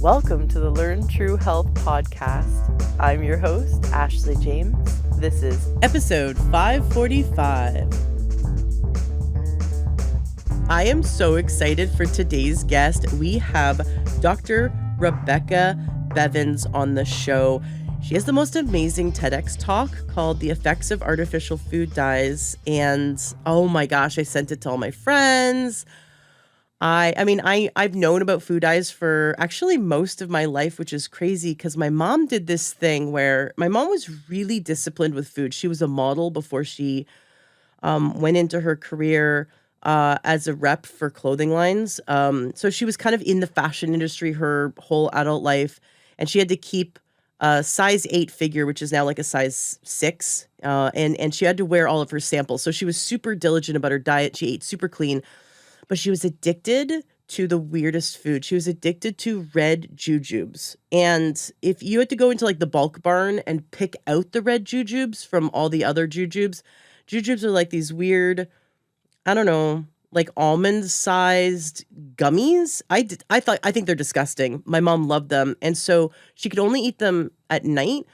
Welcome to the Learn True Health podcast. I'm your host, Ashley James. This is episode 545. I am so excited for today's guest. We have Dr. Rebecca Bevans on the show. She has the most amazing TEDx talk called The Effects of Artificial Food Dyes. And oh my gosh, I sent it to all my friends. I've known about food dyes for actually most of my life, which is crazy because my mom did this thing where my mom was really disciplined with food. She was a model before she went into her career as a rep for clothing lines. So she was kind of in the fashion industry her whole adult life, and she had to keep a size 8 figure, which is now like a size 6, and she had to wear all of her samples. So she was super diligent about her diet. She ate super clean. But she was addicted to the weirdest food. She was addicted to red jujubes. And if you had to go into like the bulk barn and pick out the red jujubes from all the other jujubes are like these weird, I don't know, like almond-sized gummies. I think they're disgusting. My mom loved them. And so she could only eat them at night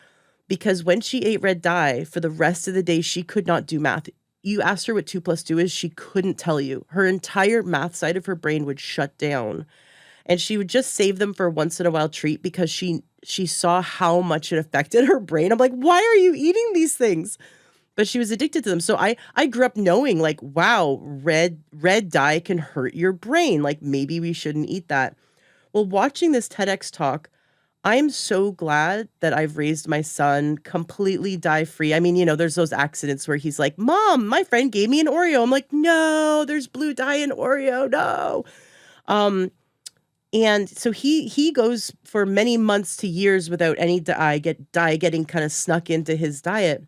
because when she ate red dye for the rest of the day, she could not do math. You asked her what 2 + 2 is, she couldn't tell you. Her entire math side of her brain would shut down. And she would just save them for a once in a while treat because she saw how much it affected her brain. I'm like, why are you eating these things? But she was addicted to them. So I grew up knowing like, wow, red dye can hurt your brain. Like maybe we shouldn't eat that. Well, watching this TEDx talk, I'm so glad that I've raised my son completely dye-free. I mean, you know, there's those accidents where he's like, Mom, my friend gave me an Oreo. I'm like, no, there's blue dye in Oreo, no. And so he goes for many months to years without any dye getting kind of snuck into his diet.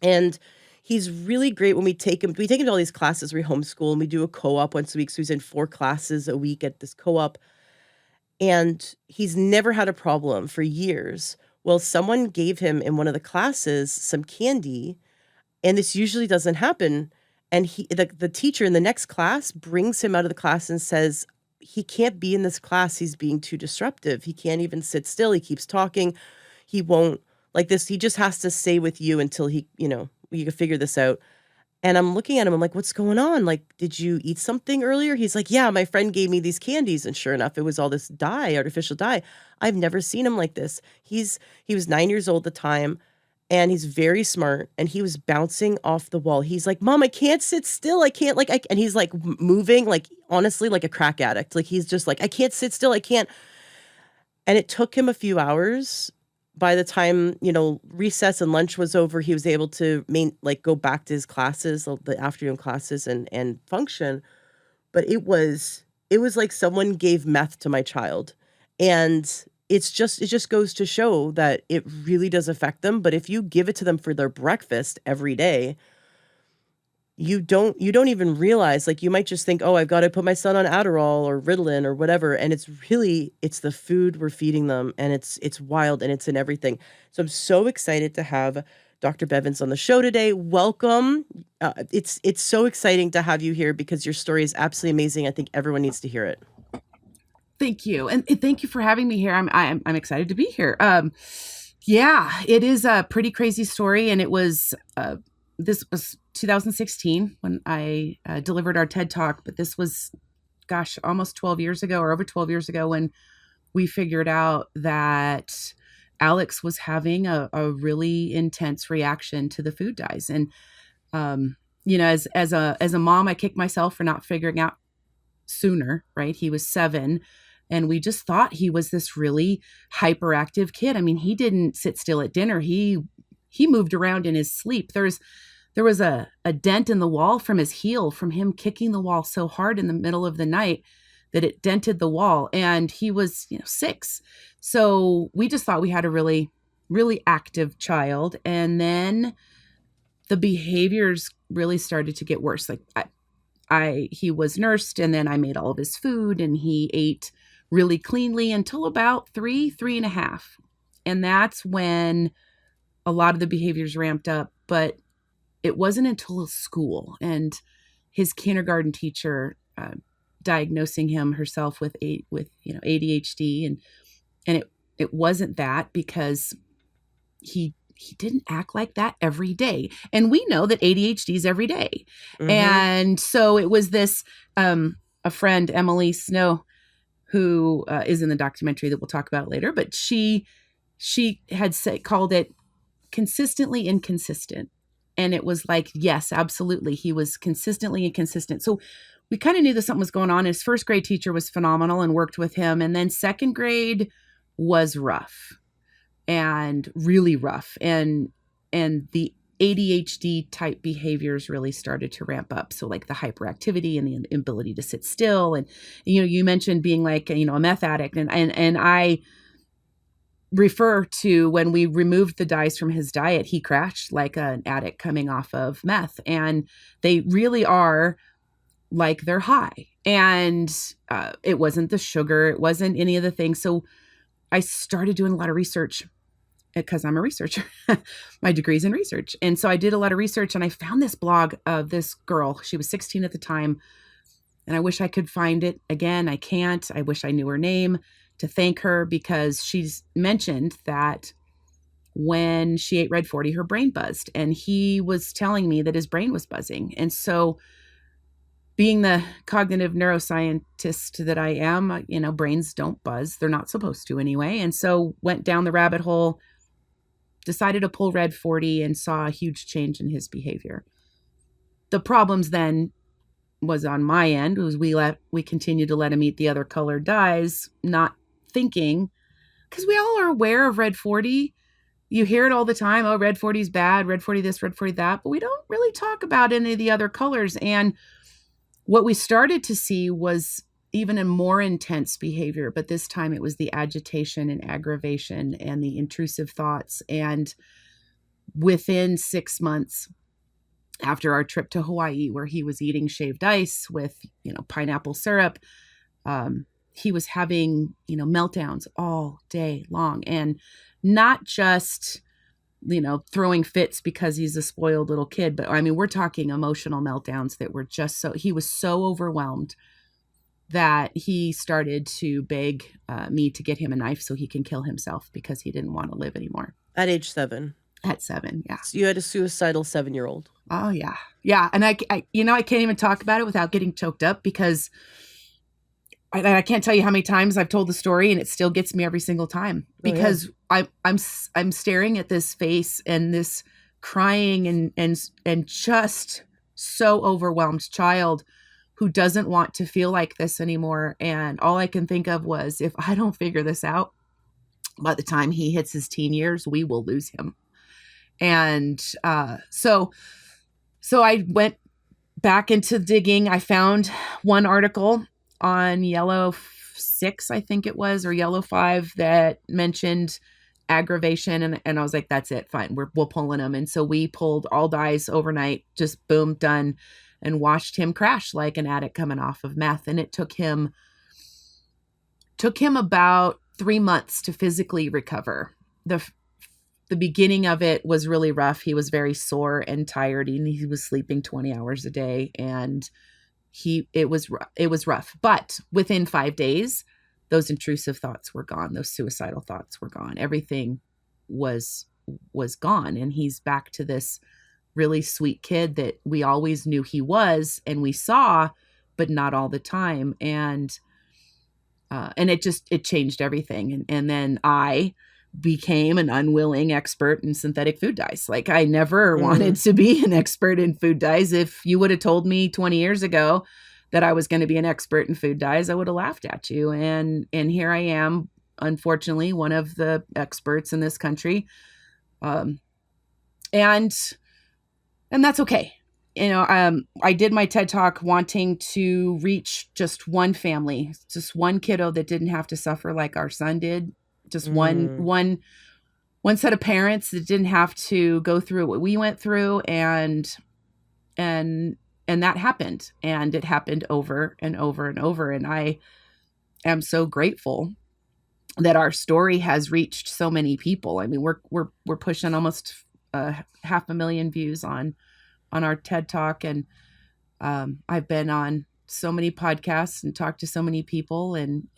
And he's really great when we take him to all these classes. We homeschool and we do a co-op once a week. So he's in 4 classes a week at this co-op. And he's never had a problem for years. Well, someone gave him in one of the classes some candy, and this usually doesn't happen. And the teacher in the next class brings him out of the class and says, he can't be in this class. He's being too disruptive. He can't even sit still. He keeps talking. He won't like this. He just has to stay with you until you can figure this out. And I'm looking at him, I'm like, what's going on? Like, did you eat something earlier? He's like, yeah, my friend gave me these candies. And sure enough, it was all this dye, artificial dye. I've never seen him like this. He was 9 years old at the time, and he's very smart, and he was bouncing off the wall. He's like, Mom, I can't sit still. I can't and he's like moving, like honestly, like a crack addict. Like he's just like, I can't sit still. I can't. And it took him a few hours. By the time, recess and lunch was over, he was able to go back to his classes, the afternoon classes and function. But it was like someone gave meth to my child. And it just goes to show that it really does affect them. But if you give it to them for their breakfast every day, you don't even realize, like you might just think, oh, I've got to put my son on Adderall or Ritalin or whatever. And it's the food we're feeding them, and it's wild, and it's in everything. So I'm so excited to have Dr. Bevans on the show today. Welcome. It's so exciting to have you here because your story is absolutely amazing. I think everyone needs to hear it. Thank you. And thank you for having me here. I'm excited to be here. Yeah, it is a pretty crazy story. And it was, this was 2016 when I delivered our TED Talk, but this was, almost 12 years ago or over 12 years ago when we figured out that Alex was having a really intense reaction to the food dyes. And, as a mom, I kicked myself for not figuring out sooner, right? He was 7. And we just thought he was this really hyperactive kid. I mean, he didn't sit still at dinner. He moved around in his sleep. There was a dent in the wall from his heel from him kicking the wall so hard in the middle of the night that it dented the wall. And he was, 6. So we just thought we had a really, really active child. And then the behaviors really started to get worse. Like he was nursed, and then I made all of his food, and he ate really cleanly until about 3.5. And that's when a lot of the behaviors ramped up. But it wasn't until school and his kindergarten teacher diagnosing him herself with ADHD, and And it wasn't that, because he didn't act like that every day. And we know that ADHD is every day. Mhm. And so it was this, a friend, Emily Snow, who is in the documentary that we'll talk about later, but she had called it consistently inconsistent. And it was like, yes, absolutely. He was consistently inconsistent. So we kind of knew that something was going on. His first grade teacher was phenomenal and worked with him. And then second grade was rough, and really rough. And the ADHD type behaviors really started to ramp up. So like the hyperactivity and the inability to sit still. And, you mentioned being like, a meth addict. And I refer to when we removed the dyes from his diet, he crashed like an addict coming off of meth. And they really are like they're high. And it wasn't the sugar. It wasn't any of the things. So I started doing a lot of research, because I'm a researcher. My degree's in research. And so I did a lot of research, and I found this blog of this girl. She was 16 at the time. And I wish I could find it again. I can't. I wish I knew her name to thank her, because she's mentioned that when she ate Red 40, her brain buzzed. And he was telling me that his brain was buzzing. And so, being the cognitive neuroscientist that I am, brains don't buzz. They're not supposed to anyway. And so went down the rabbit hole, decided to pull Red 40, and saw a huge change in his behavior. The problems then was on my end, was we continued to let him eat the other colored dyes, not thinking, because we all are aware of Red 40. You hear it all the time. Oh, Red 40 is bad. Red 40 this, Red 40 that. But we don't really talk about any of the other colors. And what we started to see was even a more intense behavior, but this time it was the agitation and aggravation and the intrusive thoughts. And within 6 months after our trip to Hawaii, where he was eating shaved ice with, pineapple syrup, he was having, meltdowns all day long, and not just, throwing fits because he's a spoiled little kid. But I mean, we're talking emotional meltdowns that were just he was so overwhelmed that he started to beg me to get him a knife so he can kill himself, because he didn't want to live anymore. At age 7. At 7, yeah. So you had a suicidal 7-year-old. Oh, yeah. Yeah. And I can't even talk about it without getting choked up, because I can't tell you how many times I've told the story, and it still gets me every single time, because I'm staring at this face and this crying and just so overwhelmed child who doesn't want to feel like this anymore. And all I can think of was, if I don't figure this out by the time he hits his teen years, we will lose him. And so I went back into digging. I found one article on Yellow 6, I think it was, or Yellow 5, that mentioned aggravation. And I was like, that's it. Fine. We'll pulling him. And so we pulled all dyes overnight, just boom, done, and watched him crash like an addict coming off of meth. And it took him about 3 months to physically recover. The beginning of it was really rough. He was very sore and tired, and he was sleeping 20 hours a day, and it was rough. But within 5 days, those intrusive thoughts were gone. Those suicidal thoughts were gone. Everything was gone. And he's back to this really sweet kid that we always knew he was, and we saw, but not all the time. And it changed everything. And then I became an unwilling expert in synthetic food dyes. Like, I never wanted to be an expert in food dyes. If you would have told me 20 years ago that I was going to be an expert in food dyes, I would have laughed at you. And here I am, unfortunately, one of the experts in this country. And that's okay. I did my TED Talk wanting to reach just one family, just one kiddo that didn't have to suffer like our son did. Just one set of parents that didn't have to go through what we went through, and that happened, and it happened over and over and over. And I am so grateful that our story has reached so many people. I mean, we're pushing almost 500,000 views on our TED Talk, and I've been on so many podcasts and talked to so many people, and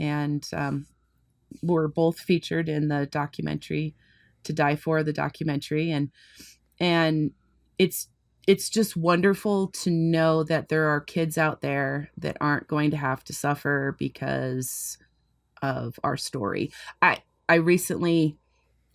were both featured in the documentary To Die For, the documentary. And it's just wonderful to know that there are kids out there that aren't going to have to suffer because of our story. I recently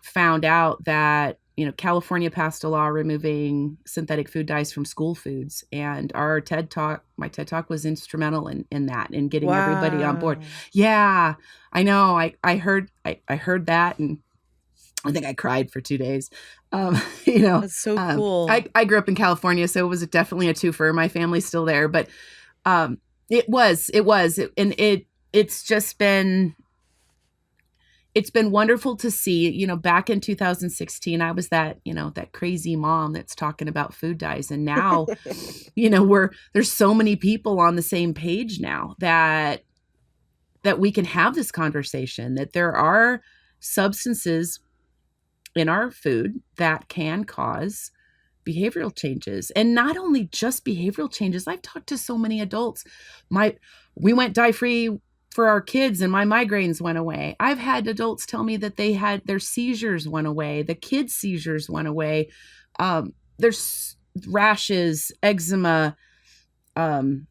found out that, you know, California passed a law removing synthetic food dyes from school foods, and my TED Talk was instrumental in that, and getting everybody on board. Wow. Yeah, I know. I heard that, and I think I cried for 2 days. You know, That's so cool. I grew up in California, so it was definitely a twofer. My family's still there, but it's just been, it's been wonderful to see. You know, back in 2016, I was that, you know, that crazy mom that's talking about food dyes. And now, you know, there's so many people on the same page now that we can have this conversation, that there are substances in our food that can cause behavioral changes. And not only just behavioral changes. I've talked to so many adults. We went dye-free for our kids and my migraines went away. I've had adults tell me that they had their seizures went away. The kids' seizures went away. There's rashes, eczema, and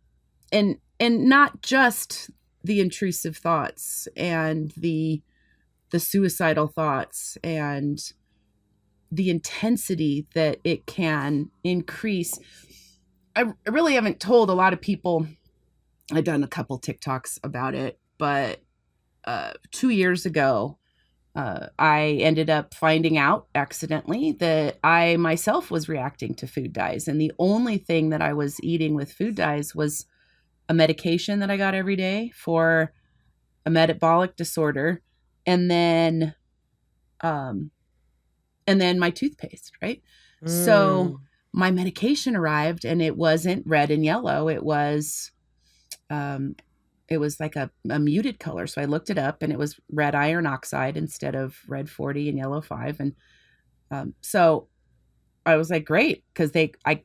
not just the intrusive thoughts and the suicidal thoughts and the intensity that it can increase. I really haven't told a lot of people. I've done a couple TikToks about it, but 2 years ago, I ended up finding out accidentally that I myself was reacting to food dyes. And the only thing that I was eating with food dyes was a medication that I got every day for a metabolic disorder. And then my toothpaste, right? So my medication arrived and it wasn't red and yellow. It was like a muted color. So I looked it up and it was red iron oxide instead of red 40 and yellow 5. And so I was like, great. Cause I'd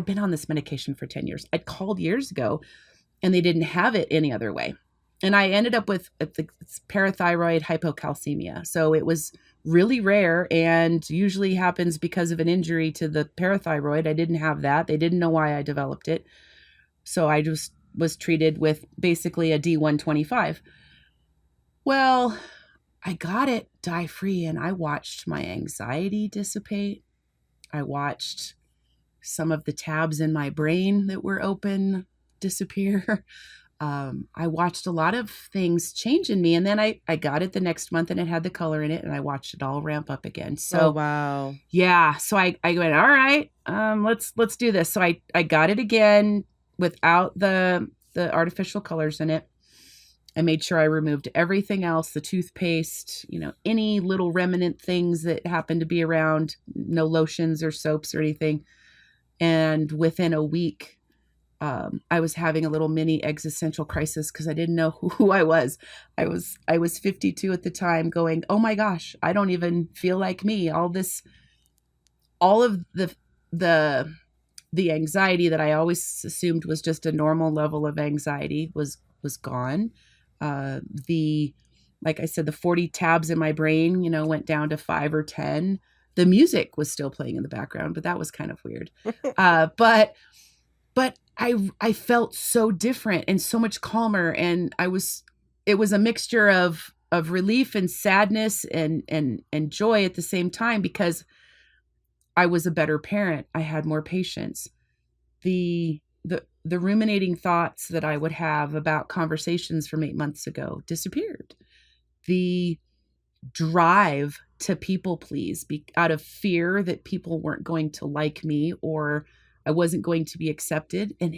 been on this medication for 10 years. I'd called years ago and they didn't have it any other way. And I ended up with parathyroid hypocalcemia. So it was really rare and usually happens because of an injury to the parathyroid. I didn't have that. They didn't know why I developed it. So I just was treated with basically a D125. Well, I got it dye-free and I watched my anxiety dissipate. I watched some of the tabs in my brain that were open disappear. I watched a lot of things change in me. And then I got it the next month and it had the color in it and I watched it all ramp up again. So, wow. Yeah. So I went, all right, let's do this. So I got it again without the artificial colors in it. I made sure I removed everything else, the toothpaste, you know, any little remnant things that happened to be around, no lotions or soaps or anything. And within a week, I was having a little mini existential crisis because I didn't know who I was. I was 52 at the time going, oh my gosh, I don't even feel like me. All of the anxiety that I always assumed was just a normal level of anxiety was gone. Like I said, the 40 tabs in my brain, you know, went down to 5 or 10. The music was still playing in the background, but that was kind of weird. But I felt so different and so much calmer. And it was a mixture of relief and sadness and joy at the same time, because I was a better parent. I had more patience. The ruminating thoughts that I would have about conversations from 8 months ago disappeared. The drive to people please out of fear that people weren't going to like me or I wasn't going to be accepted, and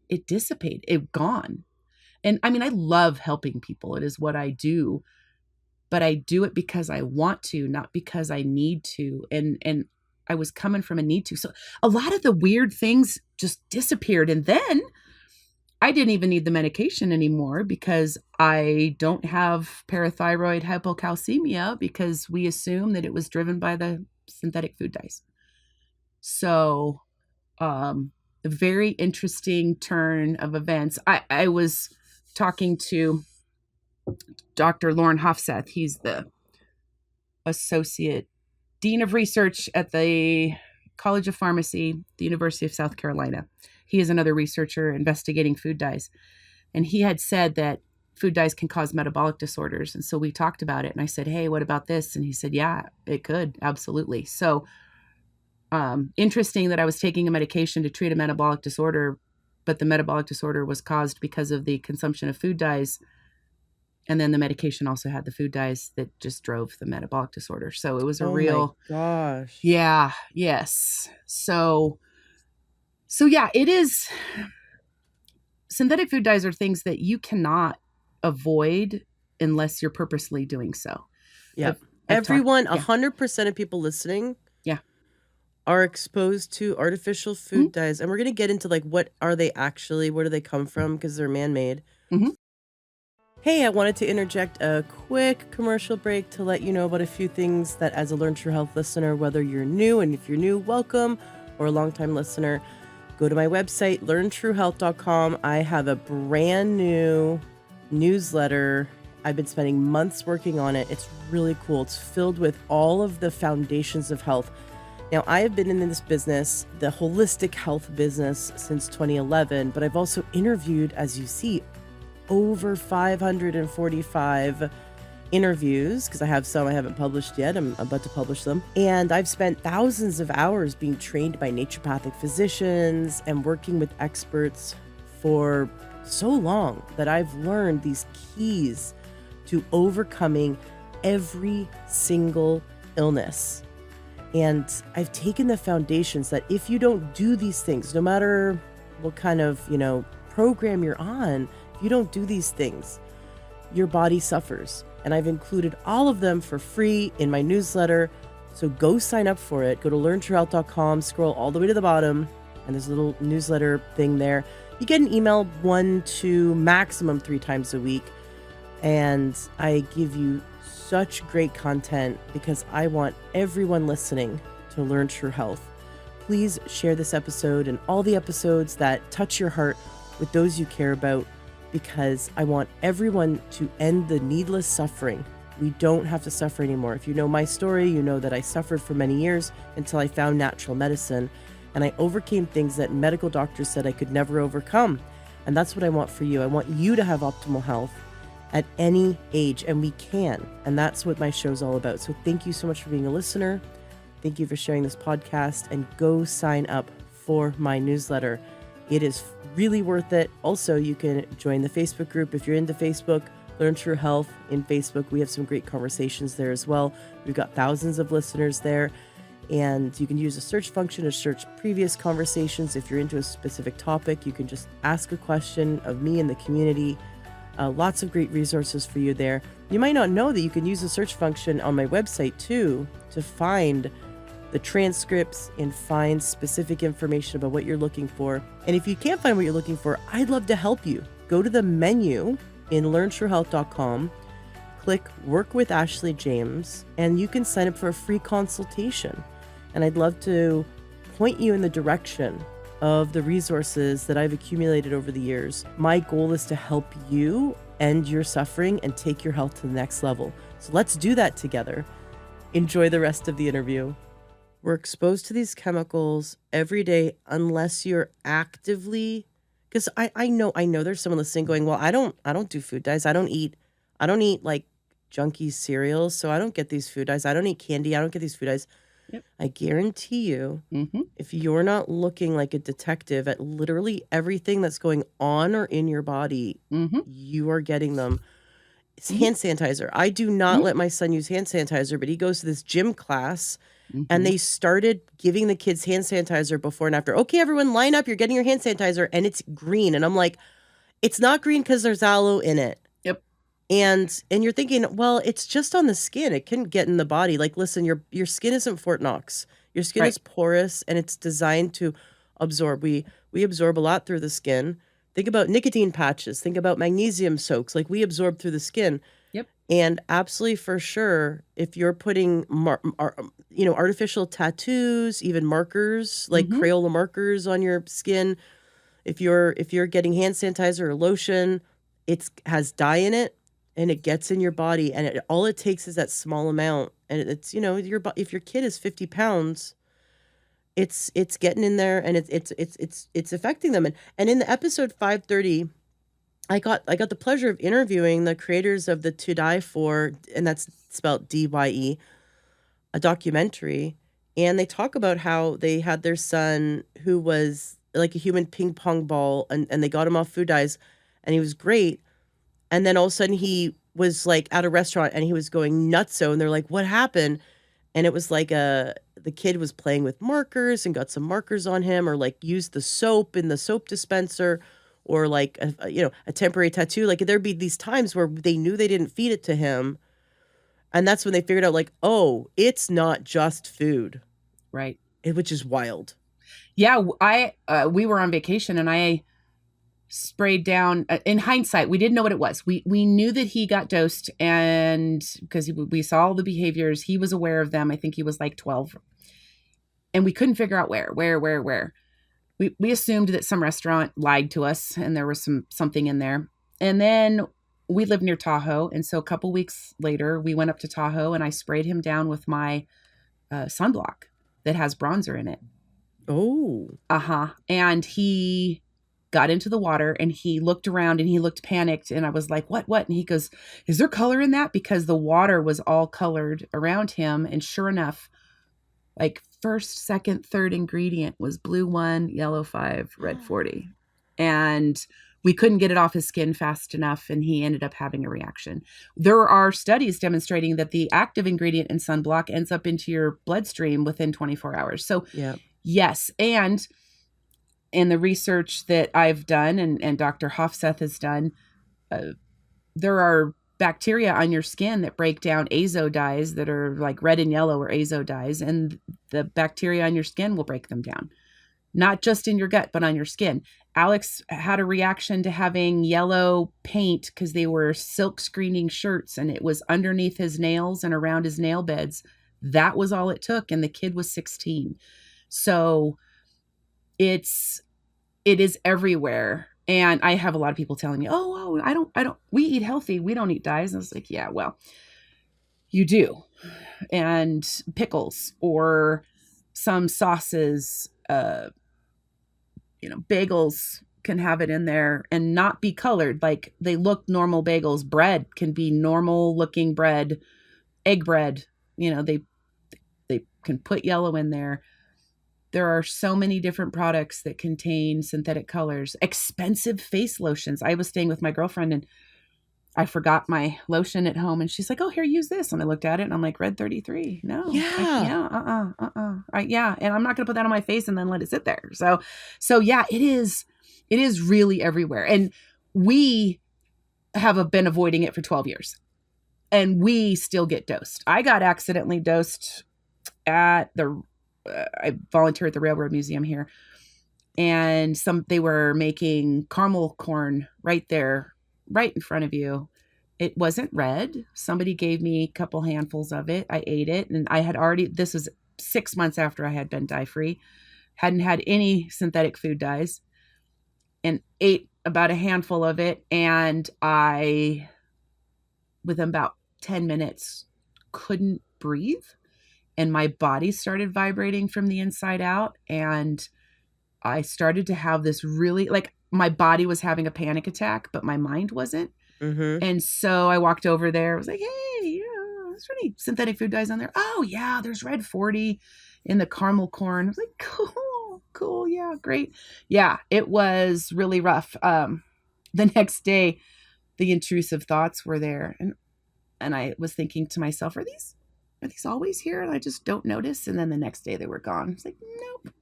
it dissipated. It gone. And I mean, I love helping people. It is what I do, but I do it because I want to, not because I need to. And I was coming from a need to. So a lot of the weird things just disappeared. And then I didn't even need the medication anymore because I don't have parathyroid hypocalcemia, because we assume that it was driven by the synthetic food dyes. So a very interesting turn of events. I was talking to Dr. Lauren Hofseth. He's the Associate Dean of Research at the College of Pharmacy, the University of South Carolina. He is another researcher investigating food dyes. And he had said that food dyes can cause metabolic disorders. And so we talked about it. And I said, hey, what about this? And he said, yeah, it could. Absolutely. So interesting that I was taking a medication to treat a metabolic disorder, but the metabolic disorder was caused because of the consumption of food dyes. And then the medication also had the food dyes that just drove the metabolic disorder. So it was a real, my gosh. yeah, yes. So yeah, it is. Synthetic food dyes are things that you cannot avoid unless you're purposely doing so. Yeah. I've Everyone, talked- 100% of people listening Yeah. are exposed to artificial food dyes. And we're going to get into like, what are they actually? Where do they come from? Because they're man-made. Mhm. Hey, I wanted to interject a quick commercial break to let you know about a few things that as a Learn True Health listener, whether you're new, and if you're new, welcome, or a longtime listener, go to my website, learntruehealth.com. I have a brand new newsletter. I've been spending months working on it. It's really cool. It's filled with all of the foundations of health. Now, I have been in this business, the holistic health business, since 2011, but I've also interviewed, as you see, over 545 interviews, because I have some I haven't published yet. I'm about to publish them. And I've spent thousands of hours being trained by naturopathic physicians and working with experts for so long that I've learned these keys to overcoming every single illness. And I've taken the foundations that if you don't do these things, no matter what kind of, program you're on, if you don't do these things, your body suffers. And I've included all of them for free in my newsletter. So go sign up for it. Go to learntruehealth.com, scroll all the way to the bottom, and there's a little newsletter thing there. You get an email 1 to maximum 3 times a week. And I give you such great content because I want everyone listening to learn true health. Please share this episode and all the episodes that touch your heart with those you care about, because I want everyone to end the needless suffering. We don't have to suffer anymore. If you know my story, you know that I suffered for many years until I found natural medicine, and I overcame things that medical doctors said I could never overcome. And that's what I want for you. I want you to have optimal health at any age, and we can. And that's what my show's all about. So thank you so much for being a listener. Thank you for sharing this podcast, and go sign up for my newsletter. It is really worth it. Also, you can join the Facebook group if you're into Facebook. Learn True Health in Facebook. We have some great conversations there as well. We've got thousands of listeners there, and you can use the search function to search previous conversations. If you're into a specific topic, you can just ask a question of me and the community. Lots of great resources for you there. You might not know that you can use the search function on my website too to find the transcripts and find specific information about what you're looking for. And if you can't find what you're looking for, I'd love to help you. Go to the menu in learntruehealth.com, click Work with Ashley James, and you can sign up for a free consultation. And I'd love to point you in the direction of the resources that I've accumulated over the years. My goal is to help you end your suffering and take your health to the next level. So let's do that together. Enjoy the rest of the interview. We're exposed to these chemicals every day unless you're actively, because I know there's someone listening going, well, I don't do food dyes. I don't eat like junky cereals, so I don't get these food dyes. I don't eat candy. I don't get these food dyes. Yep. I guarantee you, if you're not looking like a detective at literally everything that's going on or in your body, you are getting them. It's hand sanitizer. I do not let my son use hand sanitizer, but he goes to this gym class, and they started giving the kids hand sanitizer before and after. Okay, everyone, line up. You're getting your hand sanitizer, and it's green. And I'm like, it's not green because there's aloe in it. Yep. And you're thinking, well, it's just on the skin. It can get in the body. Like, listen, your skin isn't Fort Knox. Your skin is porous, and it's designed to absorb. We absorb a lot through the skin. Think about nicotine patches. Think about magnesium soaks. Like, we absorb through the skin. Yep. And absolutely for sure, if you're putting artificial tattoos, even markers like Crayola markers on your skin, if you're getting hand sanitizer or lotion, it has dye in it. and it gets in your body, and all it takes is that small amount, and it's, if your kid is 50 pounds, it's getting in there, and it's affecting them. And in the episode 530, I got the pleasure of interviewing the creators of the To Die For, and that's spelled DYE, a documentary, and they talk about how they had their son who was like a human ping pong ball, and they got him off food dyes, and he was great. And then all of a sudden he was like at a restaurant and he was going nutso, and they're like, what happened? And it was like the kid was playing with markers and got some markers on him, or like used the soap in the soap dispenser, or like a temporary tattoo. Like there'd be these times where they knew they didn't feed it to him, and that's when they figured out, like, oh, it's not just food, Right. which is wild. Yeah, we were on vacation and I sprayed down. In hindsight, we didn't know what it was. We knew that he got dosed, and because we saw all the behaviors, he was aware of them. I think he was like 12, and we couldn't figure out where. We assumed that some restaurant lied to us, and there was something in there. And then we live near Tahoe, and so a couple weeks later, we went up to Tahoe, and I sprayed him down with my sunblock that has bronzer in it. Oh. And he got into the water and he looked around and he looked panicked, and I was like, what? And he goes, is there color in that? Because the water was all colored around him. And sure enough, like first, second, third ingredient was blue 1, yellow 5, red 40. And we couldn't get it off his skin fast enough, and he ended up having a reaction. There are studies demonstrating that the active ingredient in sunblock ends up into your bloodstream within 24 hours. So yeah. Yes. And in the research that I've done and Dr. Hofseth has done, there are bacteria on your skin that break down azo dyes that are like red and yellow, or azo dyes, and the bacteria on your skin will break them down. Not just in your gut, but on your skin. Alex had a reaction to having yellow paint because they were silk screening shirts, and it was underneath his nails and around his nail beds. That was all it took. And the kid was 16. So it is everywhere. And I have a lot of people telling me, oh, I don't, we eat healthy. We don't eat dyes. And I was like, yeah, well, you do. And pickles or some sauces, bagels can have it in there and not be colored. Like they look normal bagels. Bread can be normal looking bread, egg bread, they can put yellow in there. There are so many different products that contain synthetic colors, expensive face lotions. I was staying with my girlfriend and I forgot my lotion at home, and she's like, oh, here, use this. And I looked at it and I'm like, red 33. No. Yeah. Yeah. And I'm not going to put that on my face and then let it sit there. So yeah, it is really everywhere. And we have been avoiding it for 12 years and we still get dosed. I got accidentally dosed at I volunteer at the Railroad Museum here, and they were making caramel corn right there, right in front of you. It wasn't red. Somebody gave me a couple handfuls of it. I ate it, and this was 6 months after I had been dye free, hadn't had any synthetic food dyes, and ate about a handful of it. And I, within about 10 minutes, couldn't breathe. And my body started vibrating from the inside out. And I started to have this really, like, my body was having a panic attack, but my mind wasn't. Mm-hmm. And so I walked over there. I was like, hey, is there any synthetic food dyes on there? Oh, yeah, there's red 40 in the caramel corn. I was like, cool. Yeah, great. Yeah, it was really rough. The next day, the intrusive thoughts were there. And I was thinking to myself, are these always here? And I just don't notice. And then the next day they were gone. It's like,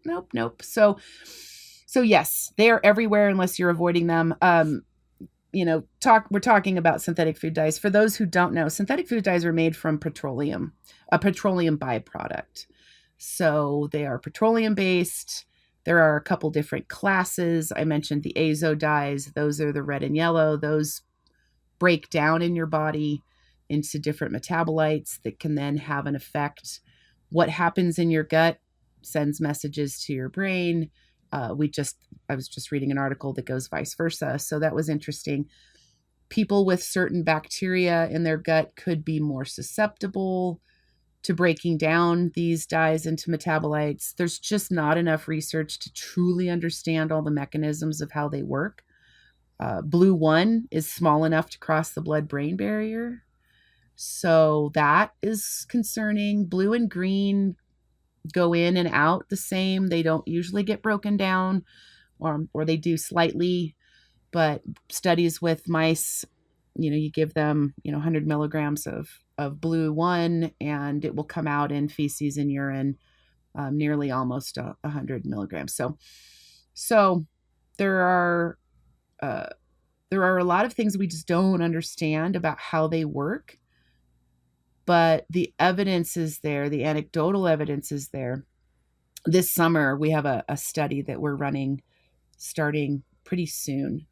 nope. So yes, they are everywhere unless you're avoiding them. We're talking about synthetic food dyes. For those who don't know, synthetic food dyes are made from petroleum, a petroleum byproduct. So they are petroleum based. There are a couple different classes. I mentioned the azo dyes. Those are the red and yellow. Those break down in your body into different metabolites that can then have an effect. What happens in your gut sends messages to your brain. I was just reading an article that goes vice versa. So that was interesting. people with certain bacteria in their gut could be more susceptible to breaking down these dyes into metabolites. There's just not enough research to truly understand all the mechanisms of how they work. Blue 1 is small enough to cross the blood-brain barrier. So that is concerning. Blue and green go in and out the same. They don't usually get broken down, or they do slightly. But studies with mice, you give them, 100 milligrams of blue 1, and it will come out in feces and urine, nearly almost 100 milligrams. So there are a lot of things we just don't understand about how they work, but the evidence is there. The anecdotal evidence is there. This summer, we have a study that we're running starting pretty soon,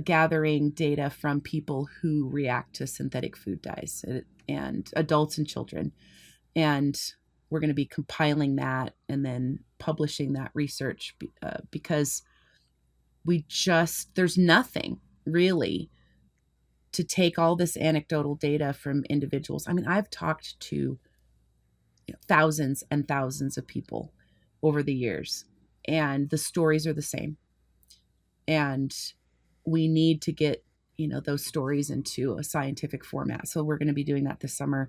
gathering data from people who react to synthetic food dyes, and adults and children. And we're going to be compiling that and then publishing that research, because there's nothing really to take all this anecdotal data from individuals. I mean, I've talked to thousands and thousands of people over the years, and the stories are the same. And we need to get, those stories into a scientific format. So we're going to be doing that this summer.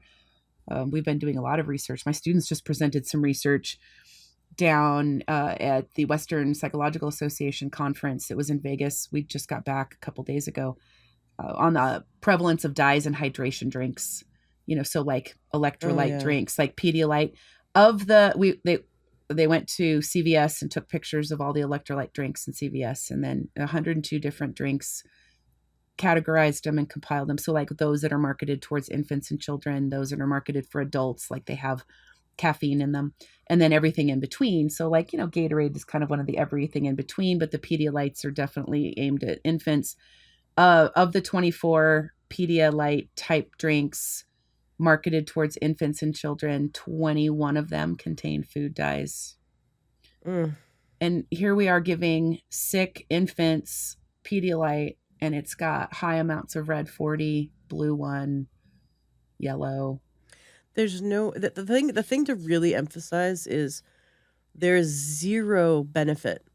We've been doing a lot of research. My students just presented some research down at the Western Psychological Association conference. It was in Vegas. We just got back a couple days ago, on the prevalence of dyes in hydration drinks. So like electrolyte drinks, like Pedialyte. They went to CVS and took pictures of all the electrolyte drinks in CVS, and then 102 different drinks, categorized them and compiled them. So like those that are marketed towards infants and children, those that are marketed for adults, like they have caffeine in them, and then everything in between. So like, Gatorade is kind of one of the everything in between, but the Pedialytes are definitely aimed at infants. Of the 24 Pedialyte type drinks marketed towards infants and children, 21 of them contain food dyes. And here we are giving sick infants Pedialyte, and it's got high amounts of red 40, blue 1, yellow. There's the thing to really emphasize is there's zero benefit.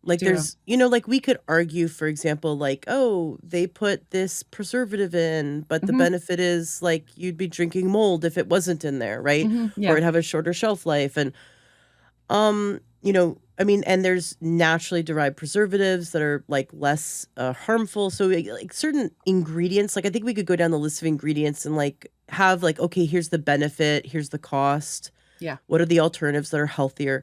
Like Zero. there's, like we could argue, for example, like, oh, they put this preservative in, but the benefit is like you'd be drinking mold if it wasn't in there, right? Yeah. Or it'd have a shorter shelf life. And, and there's naturally derived preservatives that are like less harmful. So like certain ingredients, like I think we could go down the list of ingredients and like have like, okay, here's the benefit, here's the cost. Yeah. What are the alternatives that are healthier?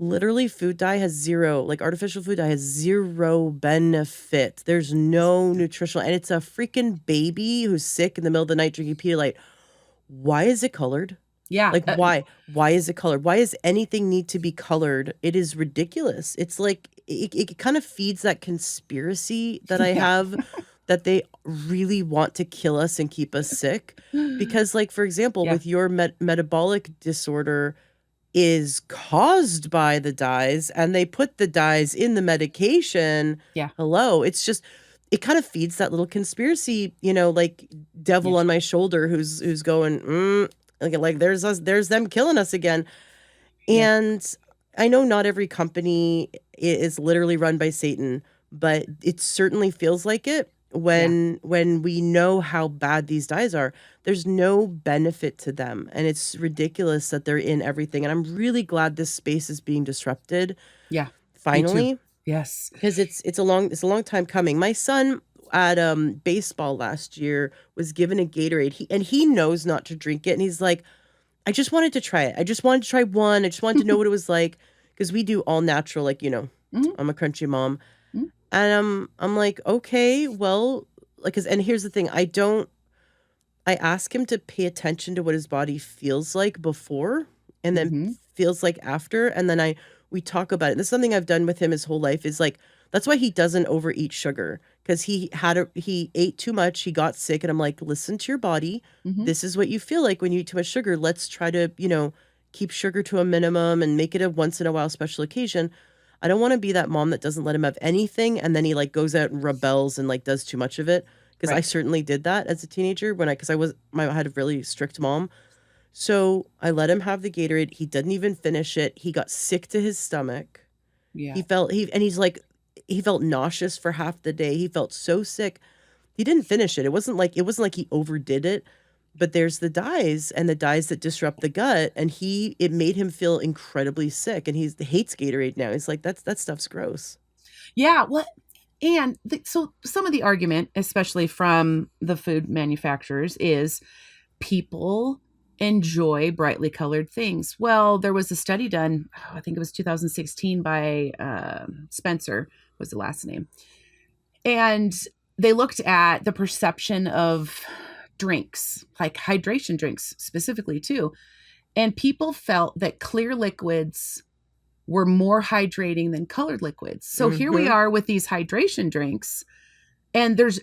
Literally, food dye has zero, like artificial food dye has zero benefit. There's no nutritional, and it's a freaking baby who's sick in the middle of the night drinking Pedialyte. Why is it colored? Yeah. Like, why? Why is it colored? Why does anything need to be colored? It is ridiculous. It's like, it kind of feeds that conspiracy that I have that they really want to kill us and keep us sick. Because, like, for example, with your metabolic disorder is caused by the dyes, and they put the dyes in the medication. Yeah. Hello. It's just, it kind of feeds that little conspiracy, like devil on my shoulder who's going, like there's them killing us again. And I know not every company is literally run by Satan, but it certainly feels like it when we know how bad these dyes are. There's no benefit to them, and it's ridiculous that they're in everything. And I'm really glad this space is being disrupted. Yeah. Finally. Yes. Because it's a long time coming. My son at baseball last year was given a Gatorade. He knows not to drink it, and he's like, I just wanted to try it. I just wanted to try one. I just wanted to know what it was like, because we do all natural, like, I'm a crunchy mom. And I'm like, okay, well, like, and here's the thing. I ask him to pay attention to what his body feels like before and then feels like after. And then we talk about it. This is something I've done with him his whole life, is like, that's why he doesn't overeat sugar, because he ate too much. He got sick, and I'm like, listen to your body. This is what you feel like when you eat too much sugar. Let's try to, keep sugar to a minimum and make it a once in a while special occasion. I don't want to be that mom that doesn't let him have anything, and then he like goes out and rebels and like does too much of it. because I Right. certainly did that as a teenager because I had a really strict mom. So I let him have the Gatorade. He didn't even finish it. He got sick to his stomach. Yeah. He felt nauseous for half the day. He felt so sick. He didn't finish it. It wasn't like he overdid it, but there's the dyes and the dyes that disrupt the gut, and it made him feel incredibly sick, and he hates Gatorade now. He's like, that stuff's gross. Yeah. Well, and so some of the argument, especially from the food manufacturers, is people enjoy brightly colored things. Well, there was a study done, I think it was 2016 by Spencer was the last name. And they looked at the perception of drinks, like hydration drinks specifically too. And people felt that clear liquids were more hydrating than colored liquids. So here we Mhm. are with these hydration drinks, and there's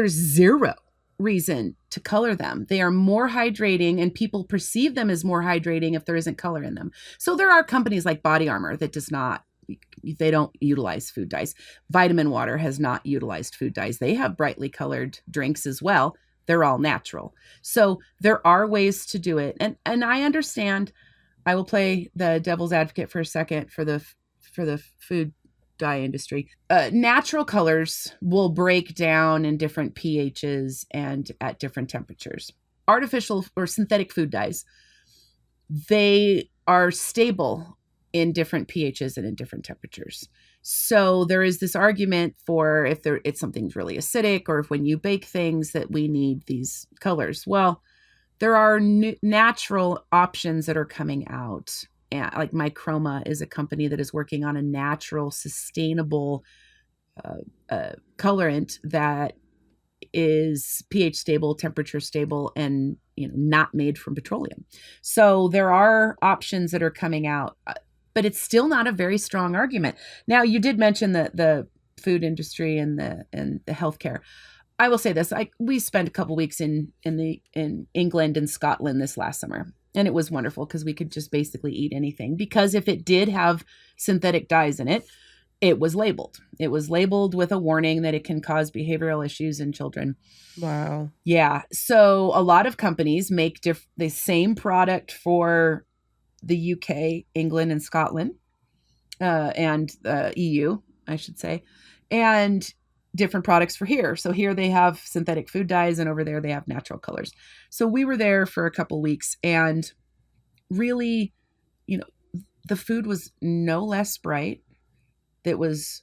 zero reason to color them. They are more hydrating, and people perceive them as more hydrating if there isn't color in them. So there are companies like Body Armor that they don't utilize food dyes. Vitamin Water has not utilized food dyes. They have brightly colored drinks as well. They're all natural. So there are ways to do it. And I understand. I will play the devil's advocate for a second for the food dye industry. Natural colors will break down in different pHs and at different temperatures. Artificial or synthetic food dyes, they are stable in different pHs and in different temperatures. So there is this argument for if something's really acidic, or if when you bake things that we need these colors. Well, there are natural options that are coming out. And like Mychroma is a company that is working on a natural, sustainable colorant that is pH stable, temperature stable, and not made from petroleum. So there are options that are coming out, but it's still not a very strong argument. Now, you did mention the food industry and the healthcare. I will say this: we spent a couple weeks in England and Scotland this last summer, and it was wonderful because we could just basically eat anything. Because if it did have synthetic dyes in it, it was labeled. It was labeled with a warning that it can cause behavioral issues in children. Wow. Yeah. So a lot of companies make the same product for the UK, England, and Scotland, and EU, I should say, and different products for here. So here they have synthetic food dyes, and over there they have natural colors. So we were there for a couple weeks, and really, the food was no less bright. It was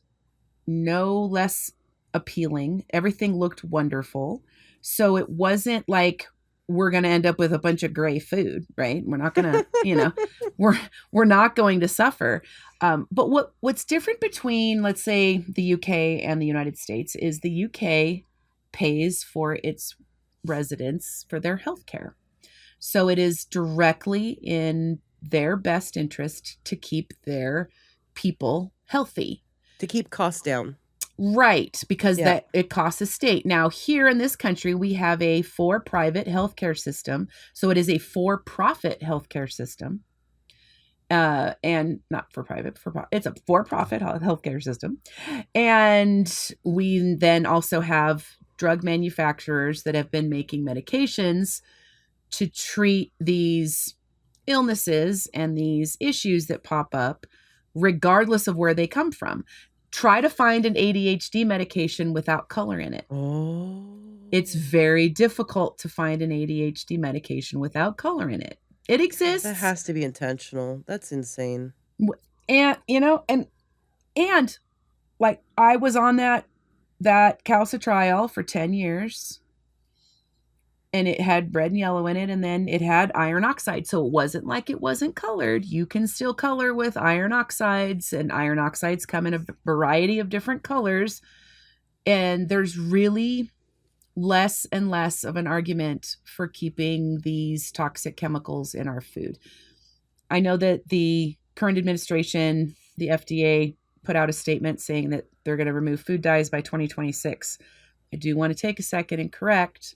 no less appealing. Everything looked wonderful. So it wasn't like we're going to end up with a bunch of gray food, right? We're not going to, we're not going to suffer. But what's different between, let's say, the UK and the United States is the UK pays for its residents for their health care. So it is directly in their best interest to keep their people healthy. To keep costs down. Right, because Yeah. that it costs a state. Now, here in this country, we have a for-private healthcare system. So it is a for-profit healthcare system. And not for private, it's a for-profit healthcare system. And we then also have drug manufacturers that have been making medications to treat these illnesses and these issues that pop up, regardless of where they come from. Try to find an ADHD medication without color in it. Oh. It's very difficult to find an ADHD medication without color in it. It exists. That has to be intentional. That's insane. And, and like I was on that calcitriol for 10 years, and it had red and yellow in it, and then it had iron oxide. So it wasn't like it wasn't colored. You can still color with iron oxides, and iron oxides come in a variety of different colors. And there's really less and less of an argument for keeping these toxic chemicals in our food. I know that the current administration, the FDA, put out a statement saying that they're going to remove food dyes by 2026. I do want to take a second and correct.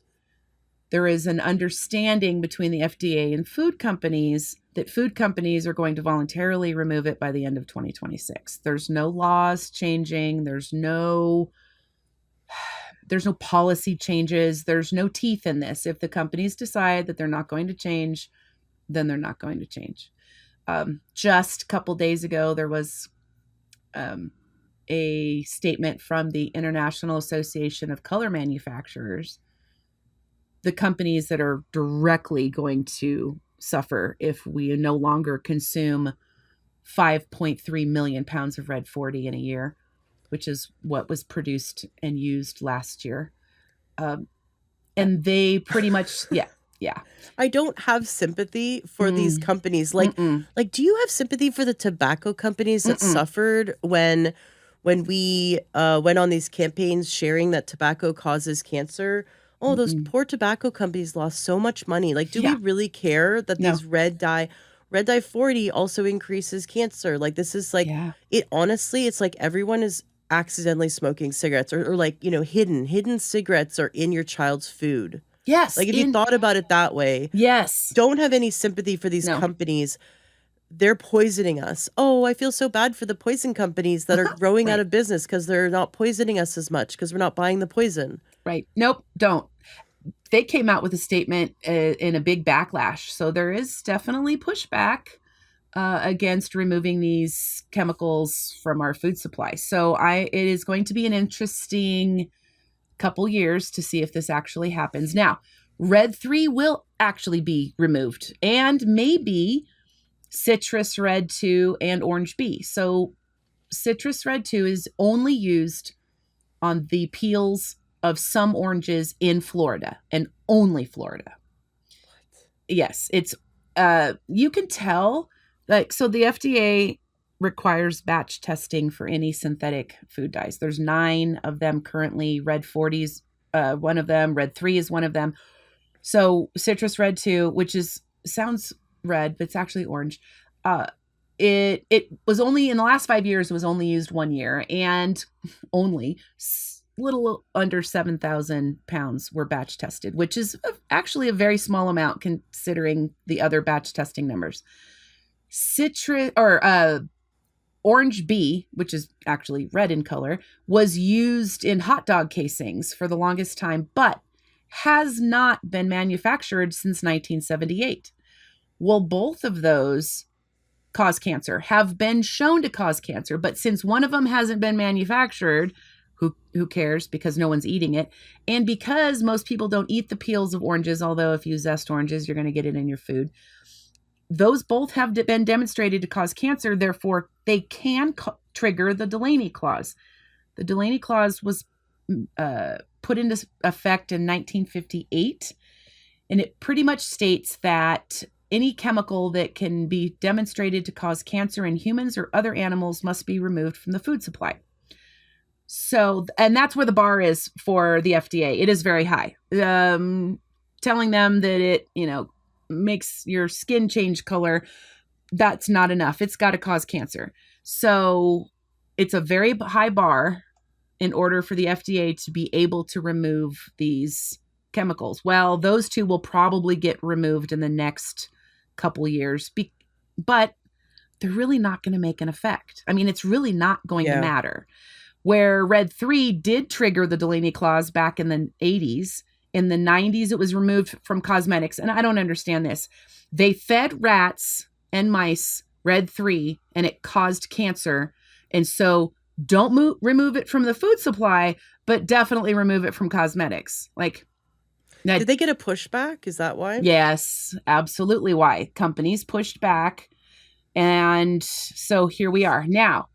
There is an understanding between the FDA and food companies that food companies are going to voluntarily remove it by the end of 2026. There's no laws changing. There's no There's no policy changes. There's no teeth in this. If the companies decide that they're not going to change, then they're not going to change. Just a couple days ago, there was a statement from the International Association of Color Manufacturers, the companies that are directly going to suffer if we no longer consume 5.3 million pounds of red 40 in a year, which is what was produced and used last year. And they pretty much, yeah. I don't have sympathy for these companies. Like, do you have sympathy for the tobacco companies that suffered when we went on these campaigns sharing that tobacco causes cancer? Oh, those poor tobacco companies lost so much money. Like, do we really care that No. these red dye 40 also increases cancer? Like, this is like, it honestly, it's like everyone is accidentally smoking cigarettes or like, hidden cigarettes are in your child's food. Yes. Like, if you thought about it that way, yes. don't have any sympathy for these companies. They're poisoning us. Oh, I feel so bad for the poison companies that are growing out of business because they're not poisoning us as much because we're not buying the poison. Right. Nope, don't. They came out with a statement in a big backlash. So there is definitely pushback against removing these chemicals from our food supply. So it is going to be an interesting couple years to see if this actually happens. Now, red 3 will actually be removed, and maybe citrus red 2 and orange B. So citrus red 2 is only used on the peels of some oranges in Florida, and only Florida. What? Yes, it's you can tell, like, so the FDA requires batch testing for any synthetic food dyes. There's 9 of them currently. Red 40's one of them. Red 3 is one of them. So citrus red 2, which sounds red, but it's actually orange. It was only in the last 5 years. It was only used 1 year, and only little under 7,000 pounds were batch tested, which is actually a very small amount considering the other batch testing numbers. Citrus or orange B, which is actually red in color, was used in hot dog casings for the longest time, but has not been manufactured since 1978. Well, both of those cause cancer, have been shown to cause cancer, but since one of them hasn't been manufactured, who cares, because no one's eating it, and because most people don't eat the peels of oranges, although if you zest oranges, you're going to get it in your food. Those both have been demonstrated to cause cancer, therefore they can trigger the Delaney Clause. The Delaney Clause was put into effect in 1958, and it pretty much states that any chemical that can be demonstrated to cause cancer in humans or other animals must be removed from the food supply. So, and that's where the bar is for the FDA. It is very high. Telling them that it, makes your skin change color, that's not enough. It's got to cause cancer. So it's a very high bar in order for the FDA to be able to remove these chemicals. Well, those 2 will probably get removed in the next couple years, but they're really not going to make an effect. I mean, it's really not going to matter. Where red 3 did trigger the Delaney Clause back in the 80s. In the 90s, it was removed from cosmetics. And I don't understand this. They fed rats and mice red 3, and it caused cancer. And so don't remove it from the food supply, but definitely remove it from cosmetics. Like, did they get a pushback? Is that why? Yes, absolutely why. Companies pushed back. And so here we are. Now,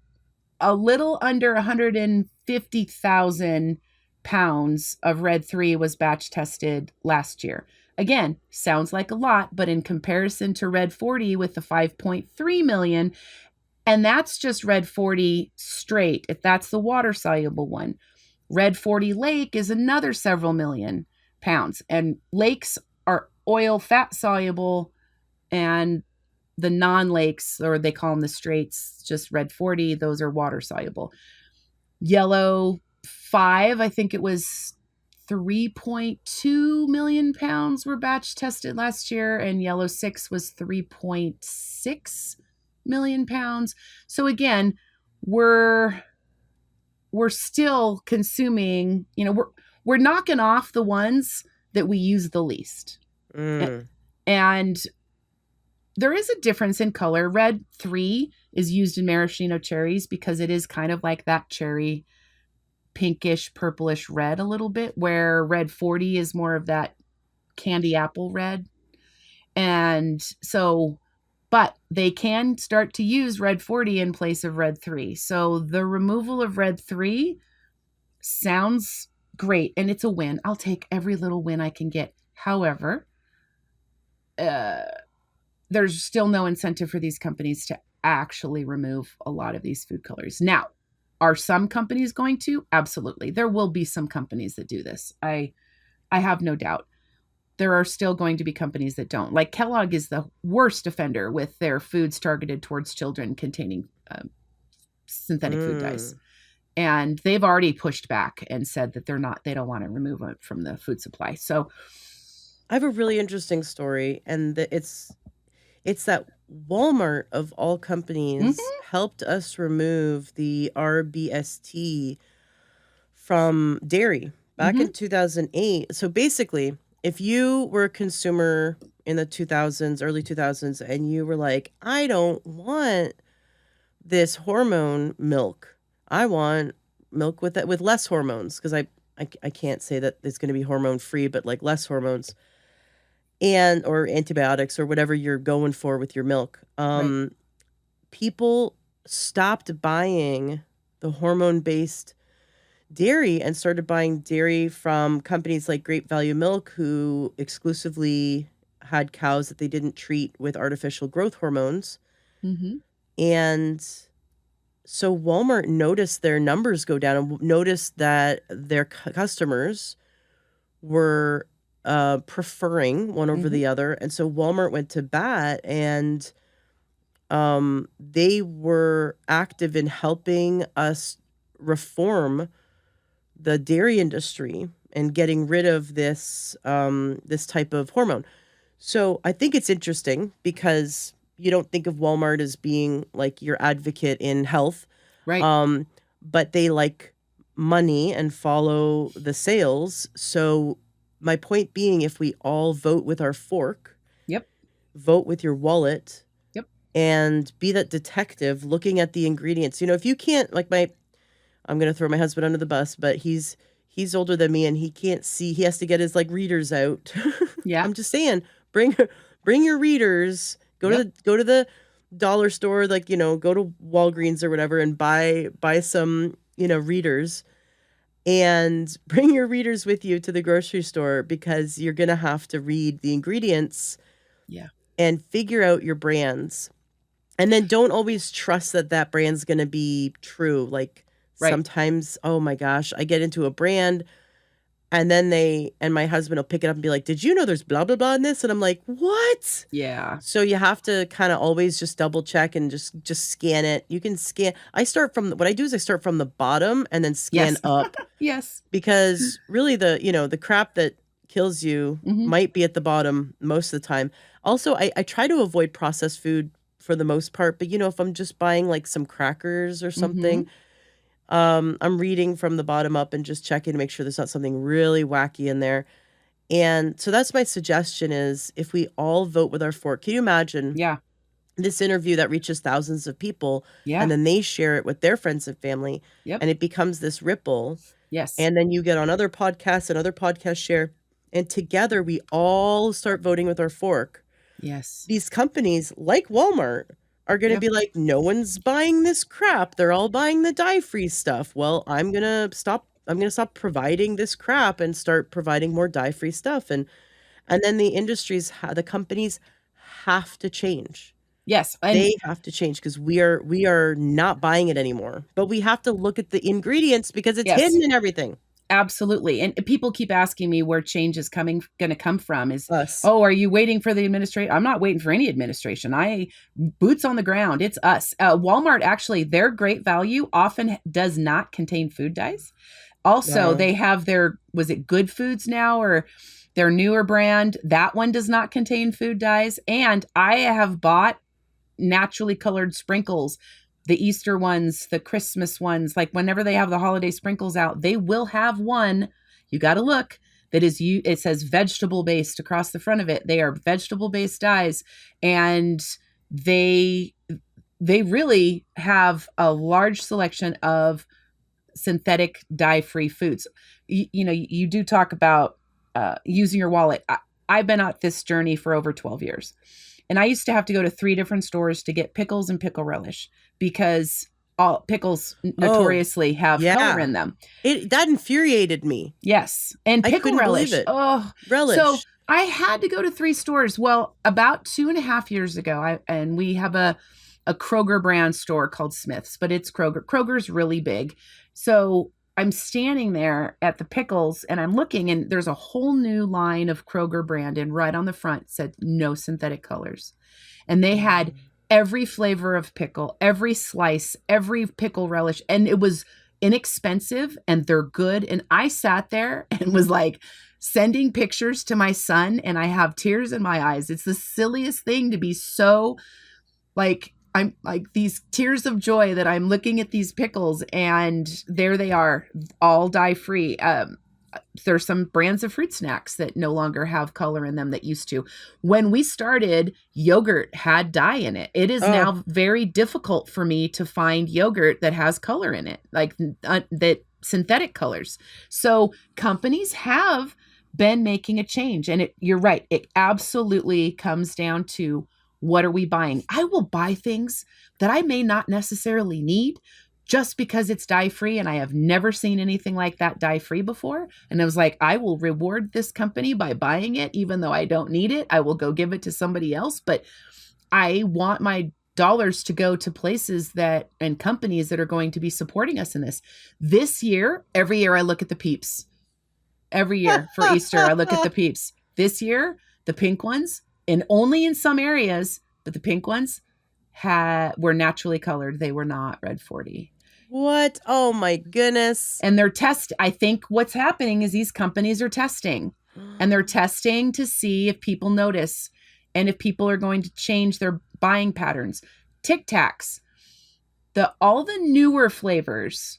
a little under 150,000 pounds of red 3 was batch tested last year. Again, sounds like a lot, but in comparison to red 40 with the 5.3 million, and that's just red 40 straight, if that's the water soluble one. Red 40 lake is another several million pounds, and lakes are oil fat soluble, and the non-lakes, or they call them the straights, just red 40, those are water soluble. Yellow 5, I think it was 3.2 million pounds were batch tested last year, and yellow 6 was 3.6 million pounds. So again, we're still consuming, we're we're knocking off the ones that we use the least. And there is a difference in color. Red 3 is used in maraschino cherries because it is kind of like that cherry pinkish, purplish red a little bit, where red 40 is more of that candy apple red. And so, but they can start to use red 40 in place of red 3. So the removal of red 3 sounds great, and it's a win. I'll take every little win I can get. However, there's still no incentive for these companies to actually remove a lot of these food colors. Now, are some companies going to? Absolutely. There will be some companies that do this. I have no doubt. There are still going to be companies that don't. Like Kellogg is the worst offender with their foods targeted towards children containing synthetic food dyes. And they've already pushed back and said that they don't want to remove it from the food supply. So I have a really interesting story, and it's that Walmart of all companies helped us remove the RBST from dairy back in 2008. So basically, if you were a consumer in the 2000s, early 2000s, and you were like, I don't want this hormone milk. I want milk with less hormones, because I can't say that it's going to be hormone free, but like less hormones and or antibiotics or whatever you're going for with your milk. Right. People stopped buying the hormone-based dairy and started buying dairy from companies like Great Value Milk, who exclusively had cows that they didn't treat with artificial growth hormones. And so Walmart noticed their numbers go down and noticed that their customers were preferring one over the other. And so Walmart went to bat, and they were active in helping us reform the dairy industry and getting rid of this this type of hormone. So I think it's interesting because you don't think of Walmart as being like your advocate in health. Right. But they like money and follow the sales. So my point being, if we all vote with our fork, vote with your wallet, and be that detective looking at the ingredients. You know, if you can't, like I'm going to throw my husband under the bus, but he's older than me and he can't see. He has to get his like readers out. Yeah. I'm just saying, bring your readers. Go to the dollar store, like, you know, go to Walgreens or whatever and buy some, you know, readers, and bring your readers with you to the grocery store, because you're going to have to read the ingredients and figure out your brands. And then don't always trust that brand's going to be true. Like sometimes, oh my gosh, I get into a brand and then my husband will pick it up and be like, did you know there's blah, blah, blah in this? And I'm like, what? Yeah. So you have to kind of always just double check and just scan it. You can scan. What I do is I start from the bottom and then scan up. Yes. Because really the crap that kills you might be at the bottom most of the time. Also, I try to avoid processed food for the most part, but you know, if I'm just buying like some crackers or something, I'm reading from the bottom up and just checking to make sure there's not something really wacky in there. And so that's my suggestion, is if we all vote with our fork. Can you imagine this interview that reaches thousands of people, and then they share it with their friends and family, and it becomes this ripple. Yes. And then you get on other podcasts and other podcasts share, and together we all start voting with our fork. Yes. These companies like Walmart are going to be like, no one's buying this crap. They're all buying the dye-free stuff. Well, I'm going to stop providing this crap and start providing more dye-free stuff. And then the companies have to change. Yes. They have to change, because we are not buying it anymore. But we have to look at the ingredients, because it's hidden in everything. Absolutely. And people keep asking me where change is going to come from. Is us. Oh, are you waiting for the administration? I'm not waiting for any administration. Boots on the ground. It's us. Walmart, actually, their Great Value often does not contain food dyes. Also, they have was it Good Foods now, or their newer brand? That one does not contain food dyes. And I have bought naturally colored sprinkles, the Easter ones, the Christmas ones, like whenever they have the holiday sprinkles out, they will have one You got to look. It says vegetable based across the front of it. They are vegetable based dyes, and they really have a large selection of synthetic dye-free foods. You do talk about using your wallet. I've been at this journey for over 12 years. And I used to have to go to 3 different stores to get pickles and pickle relish because all pickles notoriously have color in them. That infuriated me. Yes. And pickle relish. Believe it. Oh, relish. So I had to go to 3 stores. Well, about 2.5 years ago, and we have a Kroger brand store called Smith's, but it's Kroger. Kroger's really big. So I'm standing there at the pickles and I'm looking, and there's a whole new line of Kroger brand, and right on the front said no synthetic colors. And they had every flavor of pickle, every slice, every pickle relish, and it was inexpensive and they're good. And I sat there and was like sending pictures to my son, and I have tears in my eyes. It's the silliest thing to be so like, I'm like these tears of joy that I'm looking at these pickles, and there they are, all dye free. There's some brands of fruit snacks that no longer have color in them that used to. When we started, yogurt had dye in it. It is now very difficult for me to find yogurt that has color in it, like that synthetic colors. So companies have been making a change, and you're right. It absolutely comes down to, what are we buying? I will buy things that I may not necessarily need just because it's dye-free, and I have never seen anything like that dye-free before. And I was like, I will reward this company by buying it, even though I don't need it. I will go give it to somebody else, but I want my dollars to go to places and companies that are going to be supporting us in this. This year, every year I look at the Peeps. Every year for Easter, I look at the Peeps. This year, the pink ones, and only in some areas, but the pink ones were naturally colored. They were not red 40. What? Oh my goodness. And I think what's happening is these companies are testing, and they're testing to see if people notice and if people are going to change their buying patterns. Tic Tacs, all the newer flavors,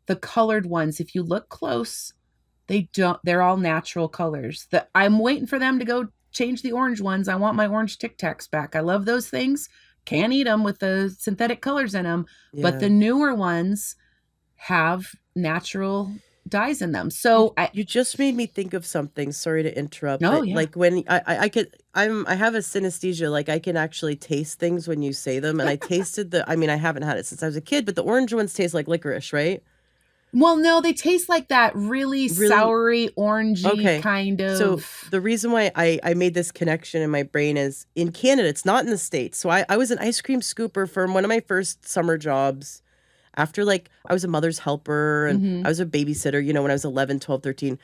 the colored ones, if you look close, they're all natural colors. I'm waiting for them to go change the orange ones. I want my orange Tic Tacs back. I love those things. Can't eat them with the synthetic colors in them, but the newer ones have natural dyes in them. So you just made me think of something. Sorry to interrupt. No, yeah. Like when I have a synesthesia. Like I can actually taste things when you say them. And I tasted I haven't had it since I was a kid, but the orange ones taste like licorice, right? Well, no, they taste like that really soury, orangey kind of. So the reason why I made this connection in my brain is in Canada, it's not in the States. So I was an ice cream scooper for one of my first summer jobs after I was a mother's helper and I was a babysitter, when I was 11, 12, 13.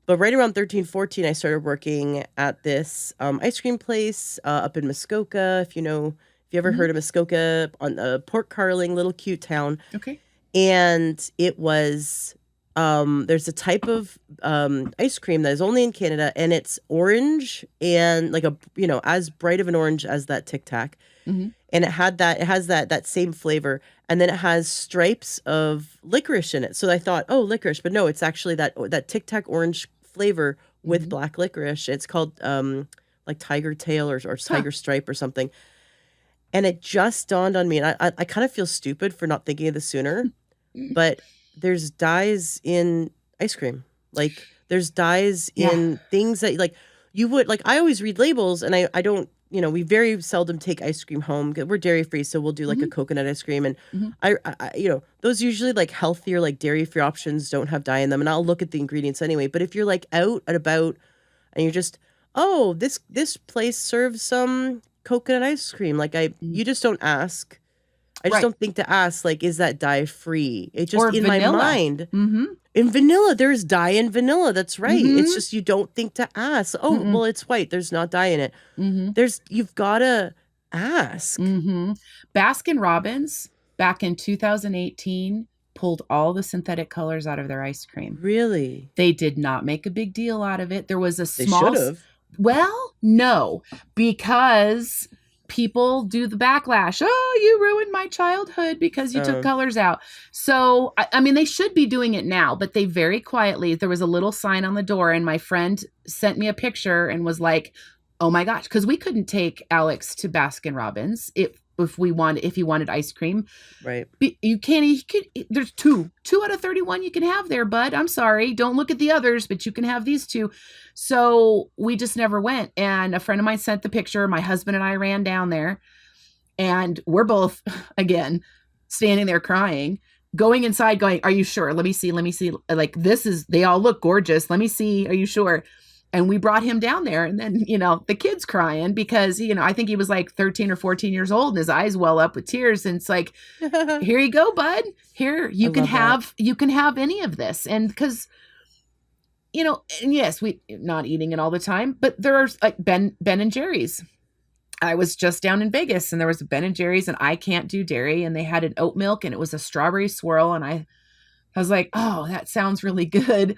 But right around 13, 14, I started working at this ice cream place up in Muskoka. If you ever heard of Muskoka, on Port Carling, little cute town. Okay. And it was, there's a type of ice cream that is only in Canada, and it's orange and as bright of an orange as that Tic Tac. And it has that same flavor. And then it has stripes of licorice in it. So I thought, licorice, but no, it's actually that Tic Tac orange flavor with black licorice. It's called Tiger Tail or Tiger Stripe or something. And it just dawned on me, and I kind of feel stupid for not thinking of this sooner, but there's dyes in ice cream. There's dyes in things that you would, I always read labels, and I don't, we very seldom take ice cream home. We're dairy free, so we'll do a coconut ice cream. And I those usually healthier, dairy free options don't have dye in them. And I'll look at the ingredients anyway. But if you're out and about and you're just, this place serves some coconut ice cream, you just don't ask. I just don't think to ask, is that dye free? It just, in vanilla. My mind. In vanilla, there's dye in vanilla. That's right. It's just, you don't think to ask. Well, it's white. There's not dye in it. You've got to ask. Baskin Robbins, back in 2018, pulled all the synthetic colors out of their ice cream. Really? They did not make a big deal out of it. There was a They small... should have. Well, no, because people do the backlash. Oh, you ruined my childhood because you took colors out. So, I mean, they should be doing it now, but they very quietly, there was a little sign on the door and my friend sent me a picture and was like, oh my gosh, because we couldn't take Alex to Baskin Robbins if he wanted ice cream. Right. You can't, there's two out of 31 you can have there, bud. I'm sorry. Don't look at the others, but you can have these two. So we just never went. And a friend of mine sent the picture. My husband and I ran down there and we're both, again, standing there crying, going inside going, are you sure? Let me see. Like they all look gorgeous. Let me see. Are you sure? And we brought him down there and then, the kid's crying because, I think he was like 13 or 14 years old and his eyes well up with tears. And it's like, here you go, bud. Here, you can have any of this. And because, and yes, we not eating it all the time, but there are like Ben and Jerry's. I was just down in Vegas and there was a Ben and Jerry's and I can't do dairy and they had an oat milk and it was a strawberry swirl. And I was like, oh, that sounds really good.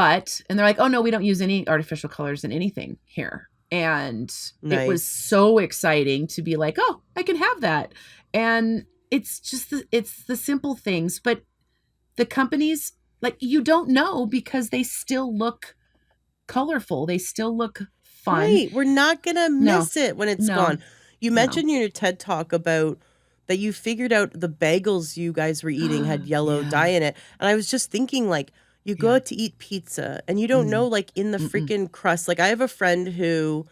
And they're like, oh no, we don't use any artificial colors in anything here. And It was so exciting to be like, oh, I can have that. And it's just, it's the simple things, but the companies, like, you don't know because they still look colorful. They still look fun. Right. We're not going to miss it when it's gone. You mentioned in your TED Talk about that you figured out the bagels you guys were eating had yellow dye in it. And I was just thinking, like, you go out to eat pizza and you don't know, like, in the freaking crust. Like, I have a friend who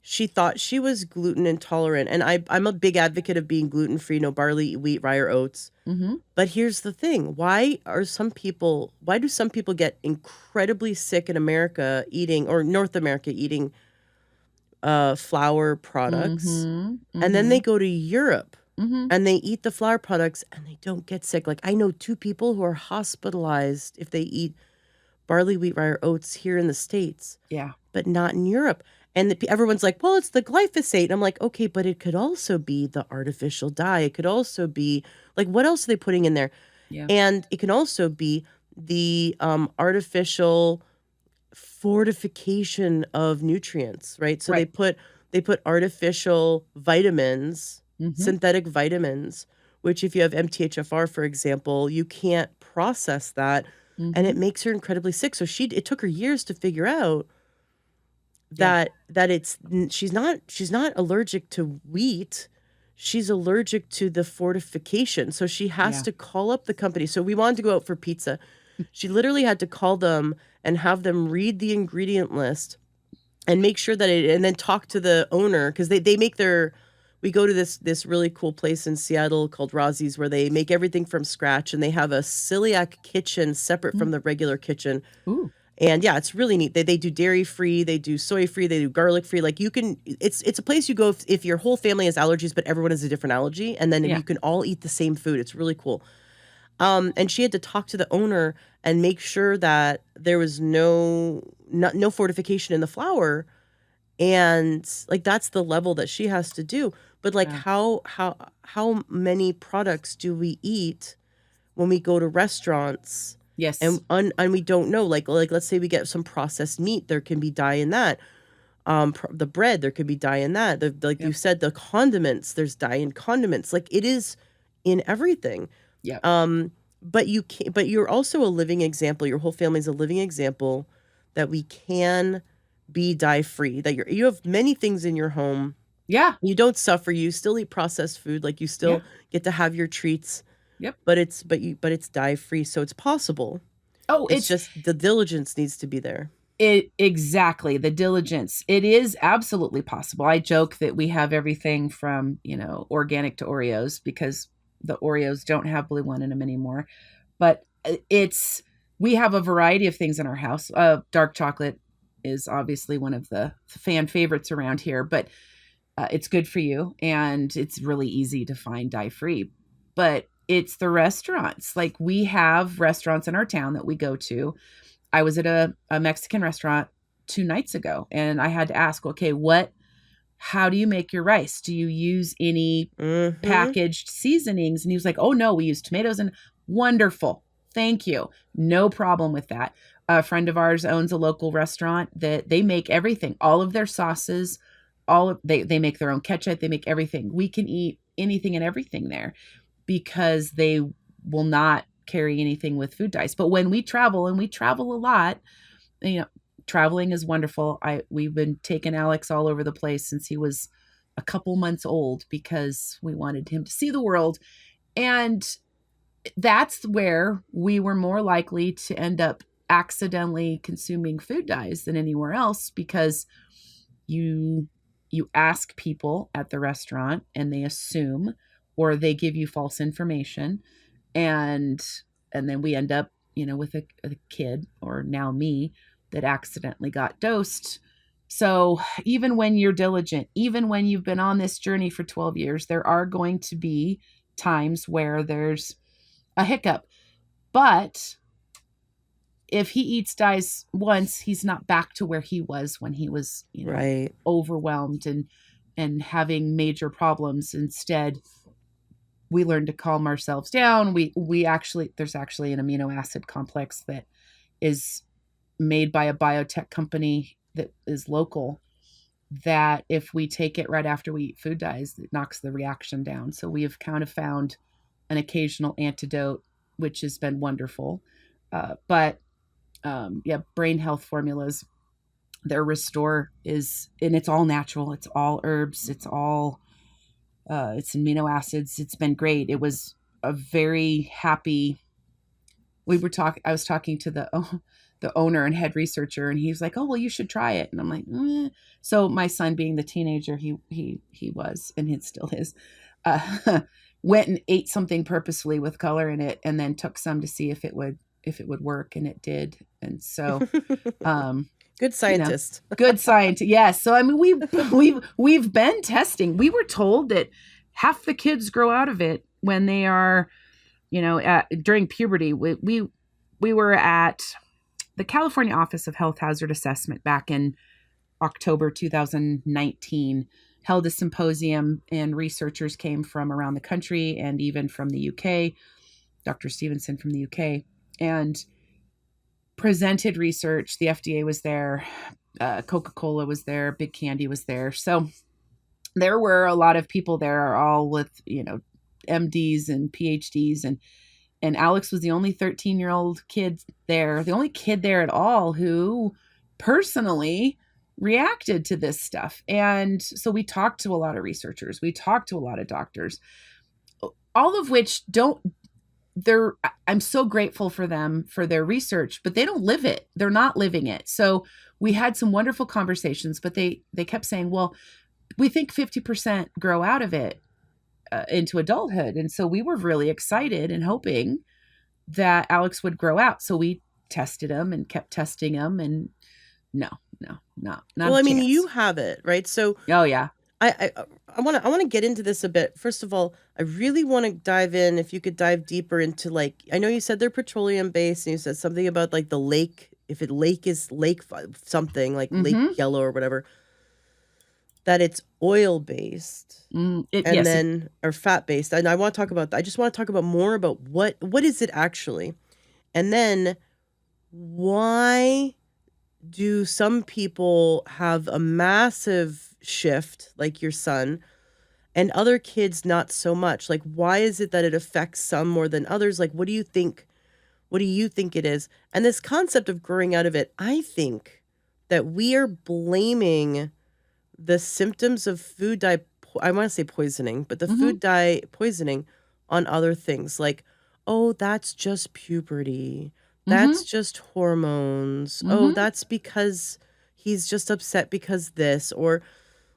she thought she was gluten intolerant. And I'm a big advocate of being gluten-free, no barley, wheat, rye, or oats. Mm-hmm. But here's the thing. Why do some people get incredibly sick in America eating, or North America eating flour products? Mm-hmm. And then they go to Europe. Mm-hmm. And they eat the flour products and they don't get sick. Like, I know 2 people who are hospitalized if they eat barley, wheat, rye, or oats here in the States. Yeah. But not in Europe. And everyone's like, well, it's the glyphosate. And I'm like, okay, but it could also be the artificial dye. It could also be, like, what else are they putting in there? Yeah. And it can also be the artificial fortification of nutrients, right? So they put artificial vitamins, synthetic vitamins, which if you have MTHFR, for example, you can't process that, and it makes her incredibly sick. So it took her years to figure out that she's not allergic to wheat, she's allergic to the fortification. So she has to call up the company. So we wanted to go out for pizza. She literally had to call them and have them read the ingredient list and make sure that and then talk to the owner, because they make we go to this really cool place in Seattle called Rosie's where they make everything from scratch and they have a celiac kitchen separate from the regular kitchen. Ooh. And yeah, it's really neat. They do dairy free, they do soy free, they do garlic free. Like, you can, it's a place you go if your whole family has allergies, but everyone has a different allergy, and then you can all eat the same food. It's really cool. And she had to talk to the owner and make sure that there was no fortification in the flour. And like, that's the level that she has to do. But like, how many products do we eat when we go to restaurants? Yes. And we don't know, like let's say we get some processed meat, there can be dye in that. The bread, there could be dye in that. You said, the condiments, there's dye in condiments. Like, it is in everything. Yeah. But you're also a living example. Your whole family's a living example that we can be dye free. That you have many things in your home. Yeah. You don't suffer. You still eat processed food. Like, you still get to have your treats. Yep. But it's dye free, so it's possible. Oh, it's just the diligence needs to be there. Exactly, the diligence. It is absolutely possible. I joke that we have everything from, organic to Oreos, because the Oreos don't have blue one in them anymore. But we have a variety of things in our house. Dark chocolate is obviously one of the fan favorites around here, but it's good for you and it's really easy to find dye free. But it's the restaurants. Like, we have restaurants in our town that we go to. I was at a Mexican restaurant 2 nights ago and I had to ask, okay, how do you make your rice? Do you use any packaged seasonings? And he was like, oh no, we use tomatoes. And wonderful. Thank you. No problem with that. A friend of ours owns a local restaurant that they make everything, all of their sauces they make their own ketchup, they make everything. We can eat anything and everything there because they will not carry anything with food dyes. But when we travel, and we travel a lot, you know, traveling is wonderful. We've been taking Alex all over the place since he was a couple months old because we wanted him to see the world. And that's where we were more likely to end up accidentally consuming food dyes than anywhere else, because you ask people at the restaurant and they assume, or they give you false information, and then we end up, with a kid, or now me, that accidentally got dosed. So even when you're diligent, even when you've been on this journey for 12 years, there are going to be times where there's a hiccup. But if he eats dyes once, he's not back to where he was when he was, Right. overwhelmed and having major problems. Instead, we learn to calm ourselves down. There's actually an amino acid complex that is made by a biotech company that is local, that if we take it right after we eat food dyes, it knocks the reaction down. So we have kind of found an occasional antidote, which has been wonderful. But brain health formulas, their Restore is, and it's all natural. It's all herbs. It's all, it's amino acids. It's been great. It was a very happy, I was talking to the owner and head researcher, and he's like, "Oh, well, you should try it." And I'm like, eh. So my son, being the teenager he was, and it still is, went and ate something purposefully with color in it, and then took some to see if it would work, and it did. And so, Good scientist. Good scientist. Yes. So I mean, we've been testing. We were told that half the kids grow out of it when they are, during puberty. We were at the California Office of Health Hazard Assessment back in October 2019, held a symposium, and researchers came from around the country and even from the UK, Dr. Stevenson from the UK, and presented research. The FDA was there, Coca-Cola was there, Big Candy was there. So there were a lot of people there, all with, MDs and PhDs, and Alex was the only 13-year-old kid there, the only kid there at all who personally reacted to this stuff. And so we talked to a lot of researchers, we talked to a lot of doctors, all of which I'm so grateful for them for their research, but they don't live it. They're not living it. So we had some wonderful conversations, but they kept saying, well, we think 50% grow out of it into adulthood. And so we were really excited and hoping that Alex would grow out. So we tested him and kept testing him, and not Well, I mean, chance. you have it, right? So Oh yeah. I want to get into this a bit. First of all, I really want to dive in. If you could dive deeper into, like, I know you said they're petroleum based, and you said something about like the lake. If it lake is lake something like Lake Yellow or whatever, that it's oil based, or fat based. And I want to talk about that. I just want to talk about more about what is it actually, and then why do some people have a massive shift, like your son, and other kids not so much? Like, why is it that it affects some more than others? Like, what do you think it is? And this concept of growing out of it, I think that we are blaming the symptoms of food dye, I want to say poisoning, but the food dye poisoning on other things. Like, oh, that's just puberty. That's just hormones. Oh, that's because he's just upset because this, or,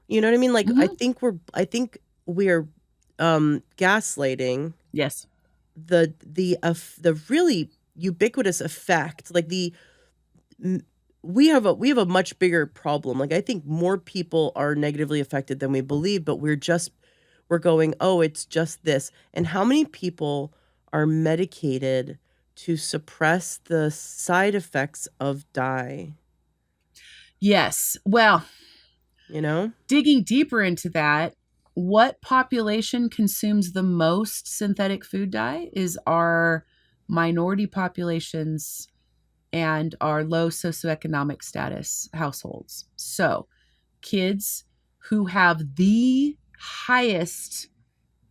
you know what I mean? Like, I think we're gaslighting Yes. the really ubiquitous effect. Like, we have a much bigger problem. Like, I think more people are negatively affected than we believe, but we're going, oh, it's just this. And how many people are medicated to suppress the side effects of dye? Yes. Well, Digging deeper into that, what population consumes the most synthetic food dye is our minority populations and our low socioeconomic status households. So kids who have the highest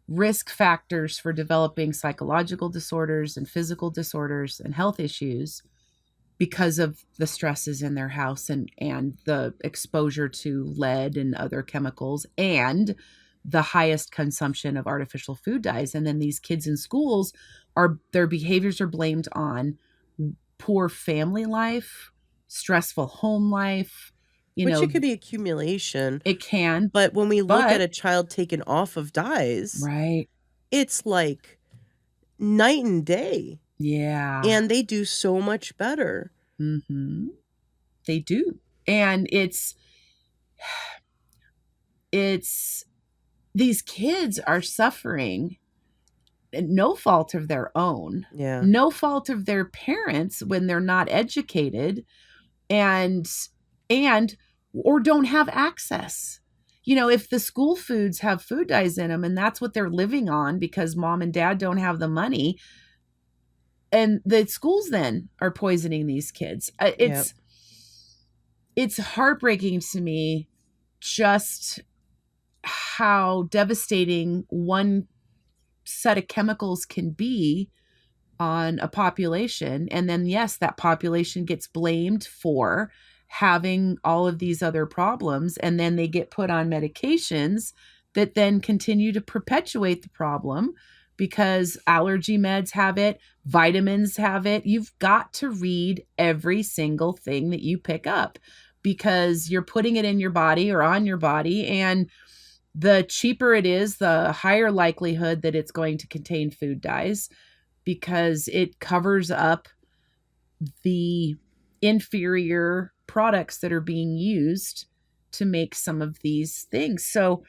risk factors for developing psychological disorders and physical disorders and health issues because of the stresses in their house and the exposure to lead and other chemicals and the highest consumption of artificial food dyes. And then these kids in schools their behaviors are blamed on poor family life, stressful home life. Which it could be accumulation. It can. But when we look at a child taken off of dyes, right, it's like night and day. Yeah. And they do so much better. Mm-hmm. They do. And it's these kids are suffering no fault of their own. Yeah. No fault of their parents when they're not educated and or don't have access. If the school foods have food dyes in them and that's what they're living on because mom and dad don't have the money, and the schools then are poisoning these kids. It's heartbreaking to me just how devastating one set of chemicals can be on a population. And then, yes, that population gets blamed for having all of these other problems. And then they get put on medications that then continue to perpetuate the problem because allergy meds have it, vitamins have it. You've got to read every single thing that you pick up because you're putting it in your body or on your body. And the cheaper it is, the higher likelihood that it's going to contain food dyes because it covers up the inferior products that are being used to make some of these things. So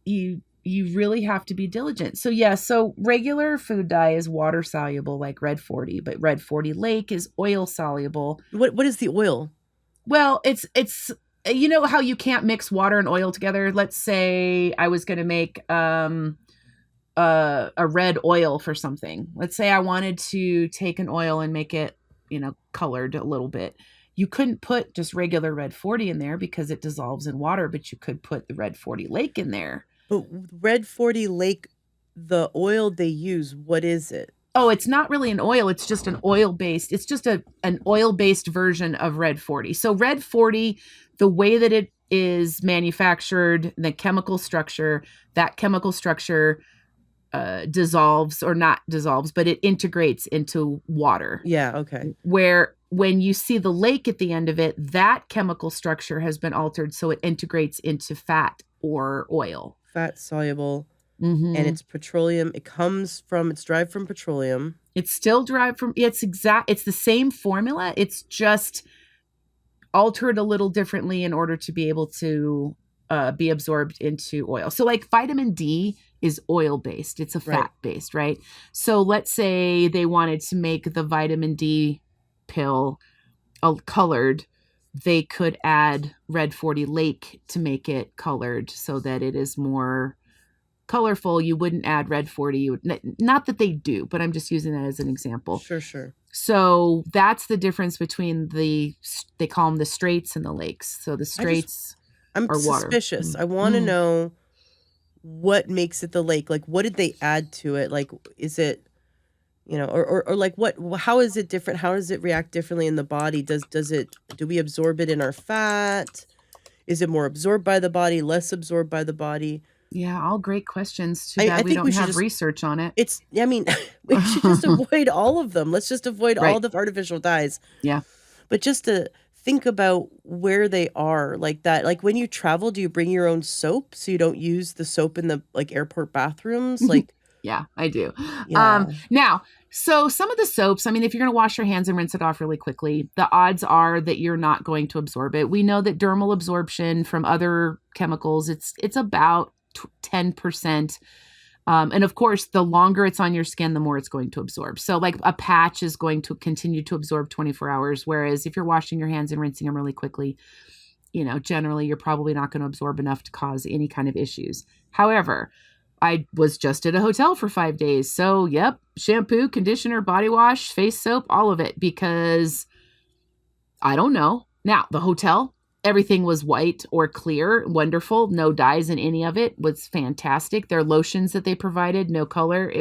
you really have to be diligent. So regular food dye is water soluble like Red 40, but Red 40 Lake is oil soluble. What is the oil? Well, it's you know how you can't mix water and oil together? Let's say I was going to make a red oil for something. Let's say I wanted to take an oil and make it, colored a little bit. You couldn't put just regular Red 40 in there because it dissolves in water, but you could put the Red 40 Lake in there. But Red 40 Lake, the oil they use, what is it? Oh, it's not really an oil. It's just an oil-based. It's just an oil-based version of Red 40. So Red 40, the way that it is manufactured, the chemical structure, dissolves or not dissolves, but it integrates into water. Yeah, okay. Where when you see the lake at the end of it, that chemical structure has been altered so it integrates into fat or oil. Fat soluble. Mm-hmm. And it's petroleum. It's derived from petroleum. It's still derived from, it's the same formula. It's just altered a little differently in order to be able to be absorbed into oil. So like vitamin D is oil-based. It's a fat-based, right? So let's say they wanted to make the vitamin D pill colored. They could add Red 40 Lake to make it colored so that it is more colorful. You wouldn't add Red 40. Not that they do, but I'm just using that as an example. Sure. So that's the difference between they call them the straights and the lakes. So the straights I'm are water. Suspicious. I want to know what makes it the lake. Like, what did they add to it? Like, is it, or like how is it different? How does it react differently in the body? Do we absorb it in our fat? Is it more absorbed by the body, less absorbed by the body? Yeah, all great questions. Too bad we don't have research on it. We should just avoid all of them. Let's just avoid all the artificial dyes. Yeah. But just to think about where they are like that. Like when you travel, do you bring your own soap so you don't use the soap in the airport bathrooms? Like, yeah, I do. Yeah. Now, so some of the soaps, if you're going to wash your hands and rinse it off really quickly, the odds are that you're not going to absorb it. We know that dermal absorption from other chemicals, it's about 10%. And of course, the longer it's on your skin, the more it's going to absorb. So like a patch is going to continue to absorb 24 hours. Whereas if you're washing your hands and rinsing them really quickly, generally you're probably not going to absorb enough to cause any kind of issues. However, I was just at a hotel for 5 days. So yep, shampoo, conditioner, body wash, face soap, all of it, because I don't know. Now the hotel, everything was white or clear, wonderful, no dyes in any of it, was fantastic. Their lotions that they provided, no color.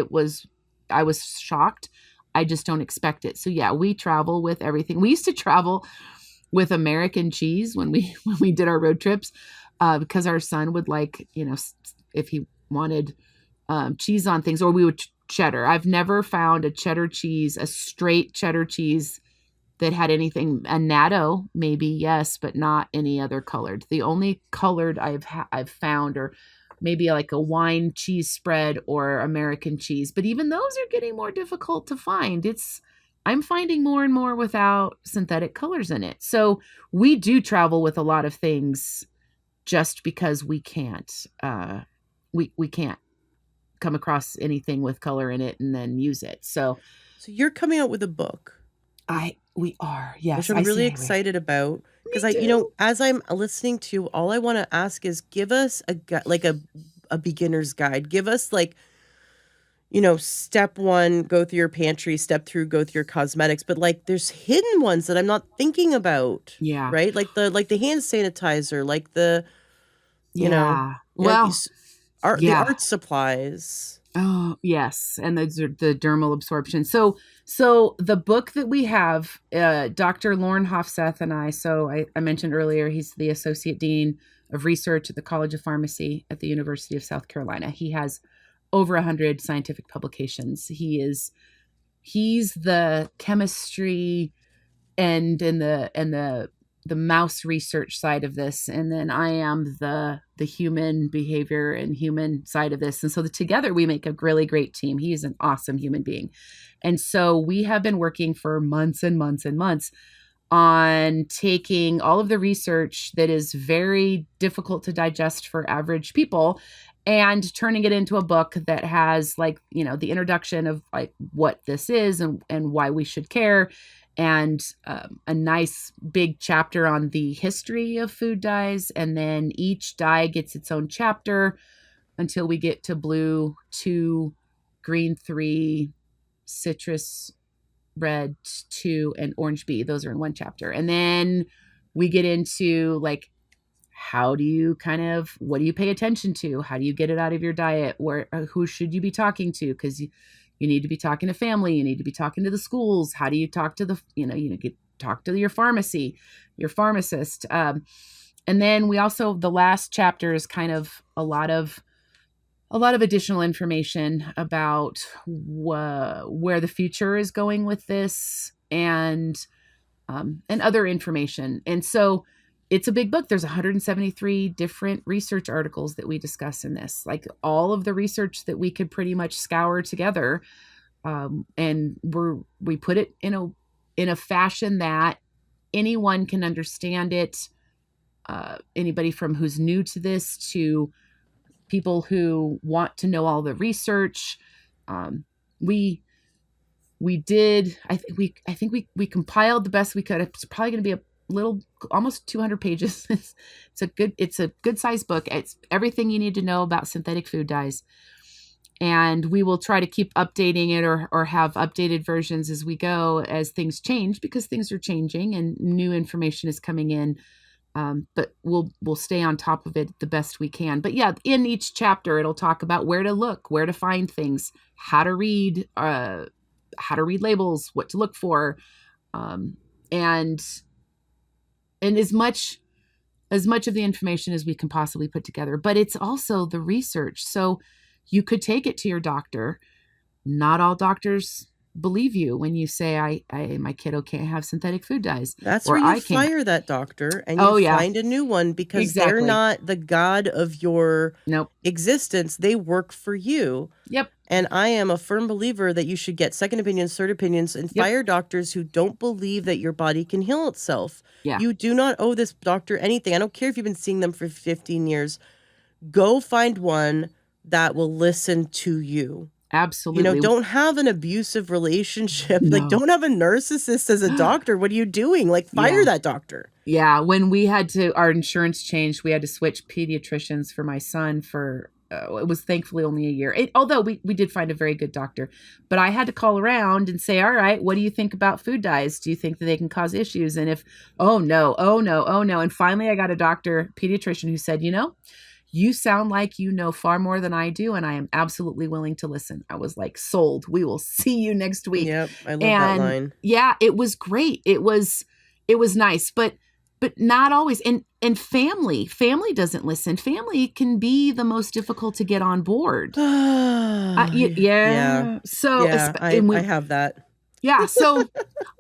I was shocked. I just don't expect it. So yeah, we travel with everything. We used to travel with American cheese when we did our road trips, because our son would like, if he wanted cheese on things, or we would cheddar. I've never found a cheddar cheese, a straight cheddar cheese that had anything, a natto maybe, yes, but not any other colored. The only colored I've found are maybe like a wine cheese spread or American cheese, but even those are getting more difficult to find. I'm finding more and more without synthetic colors in it. So we do travel with a lot of things just because we can't we can't come across anything with color in it and then use it. So you're coming out with a book. We are, yes. Which I'm really excited about, because as I'm listening to, all I want to ask is, give us a beginner's guide. Give us step 1, go through your pantry, step 2, go through your cosmetics, but there's hidden ones that I'm not thinking about. Yeah. Right? Like the hand sanitizer, like the the art supplies. Oh, yes. And those are the dermal absorption. So the book that we have, Dr. Lauren Hofseth and I mentioned earlier, he's the Associate Dean of Research at the College of Pharmacy at the University of South Carolina. He has over 100 scientific publications. He's the chemistry and the mouse research side of this, and then I am the human behavior and human side of this, and so together we make a really great team. He is an awesome human being, and so we have been working for months and months and months on taking all of the research that is very difficult to digest for average people and turning it into a book that has the introduction of what this is and why we should care, and a nice big chapter on the history of food dyes. And then each dye gets its own chapter until we get to blue 2, green 3, citrus red 2, and orange B. Those are in one chapter. And then we get into what do you pay attention to? How do you get it out of your diet? Who should you be talking to? Because you need to be talking to family. You need to be talking to the schools. How do you talk to talk to your pharmacy, your pharmacist? And then we also, the last chapter is kind of a lot of additional information about where the future is going with this, and other information. And so it's a big book. There's 173 different research articles that we discuss in this, all of the research that we could pretty much scour together. And we put it in a fashion that anyone can understand it. Anybody from who's new to this to people who want to know all the research. We did, I think we compiled the best we could. It's probably going to be almost 200 pages. It's a good size book. It's everything you need to know about synthetic food dyes. And we will try to keep updating it or have updated versions as we go, as things change, because things are changing and new information is coming in. But we'll stay on top of it the best we can. But yeah, in each chapter, it'll talk about where to look, where to find things, how to read labels, what to look for, and as much of the information as we can possibly put together. But it's also the research. So you could take it to your doctor. Not all doctors believe you when you say, my kiddo can't have synthetic food dyes. That's where you fire that doctor and you find a new one, because they're not the god of your existence. They work for you. Yep. And I am a firm believer that you should get second opinions, third opinions, and fire doctors who don't believe that your body can heal itself. Yeah. You do not owe this doctor anything. I don't care if you've been seeing them for 15 years. Go find one that will listen to you. Absolutely. Don't have an abusive relationship. No. Don't have a narcissist as a doctor. What are you doing? Fire that doctor. Yeah. When our insurance changed, we had to switch pediatricians for my son for it was thankfully only a year. Although we did find a very good doctor, but I had to call around and say, all right, what do you think about food dyes? Do you think that they can cause issues? And if, oh no. And finally I got a doctor, pediatrician, who said, you sound like you know far more than I do, and I am absolutely willing to listen. I was like, sold. We will see you next week. Yep, I love that line. Yeah, it was great. It was nice, but not always. And family doesn't listen. Family can be the most difficult to get on board. Yeah. So I have that. Yeah. So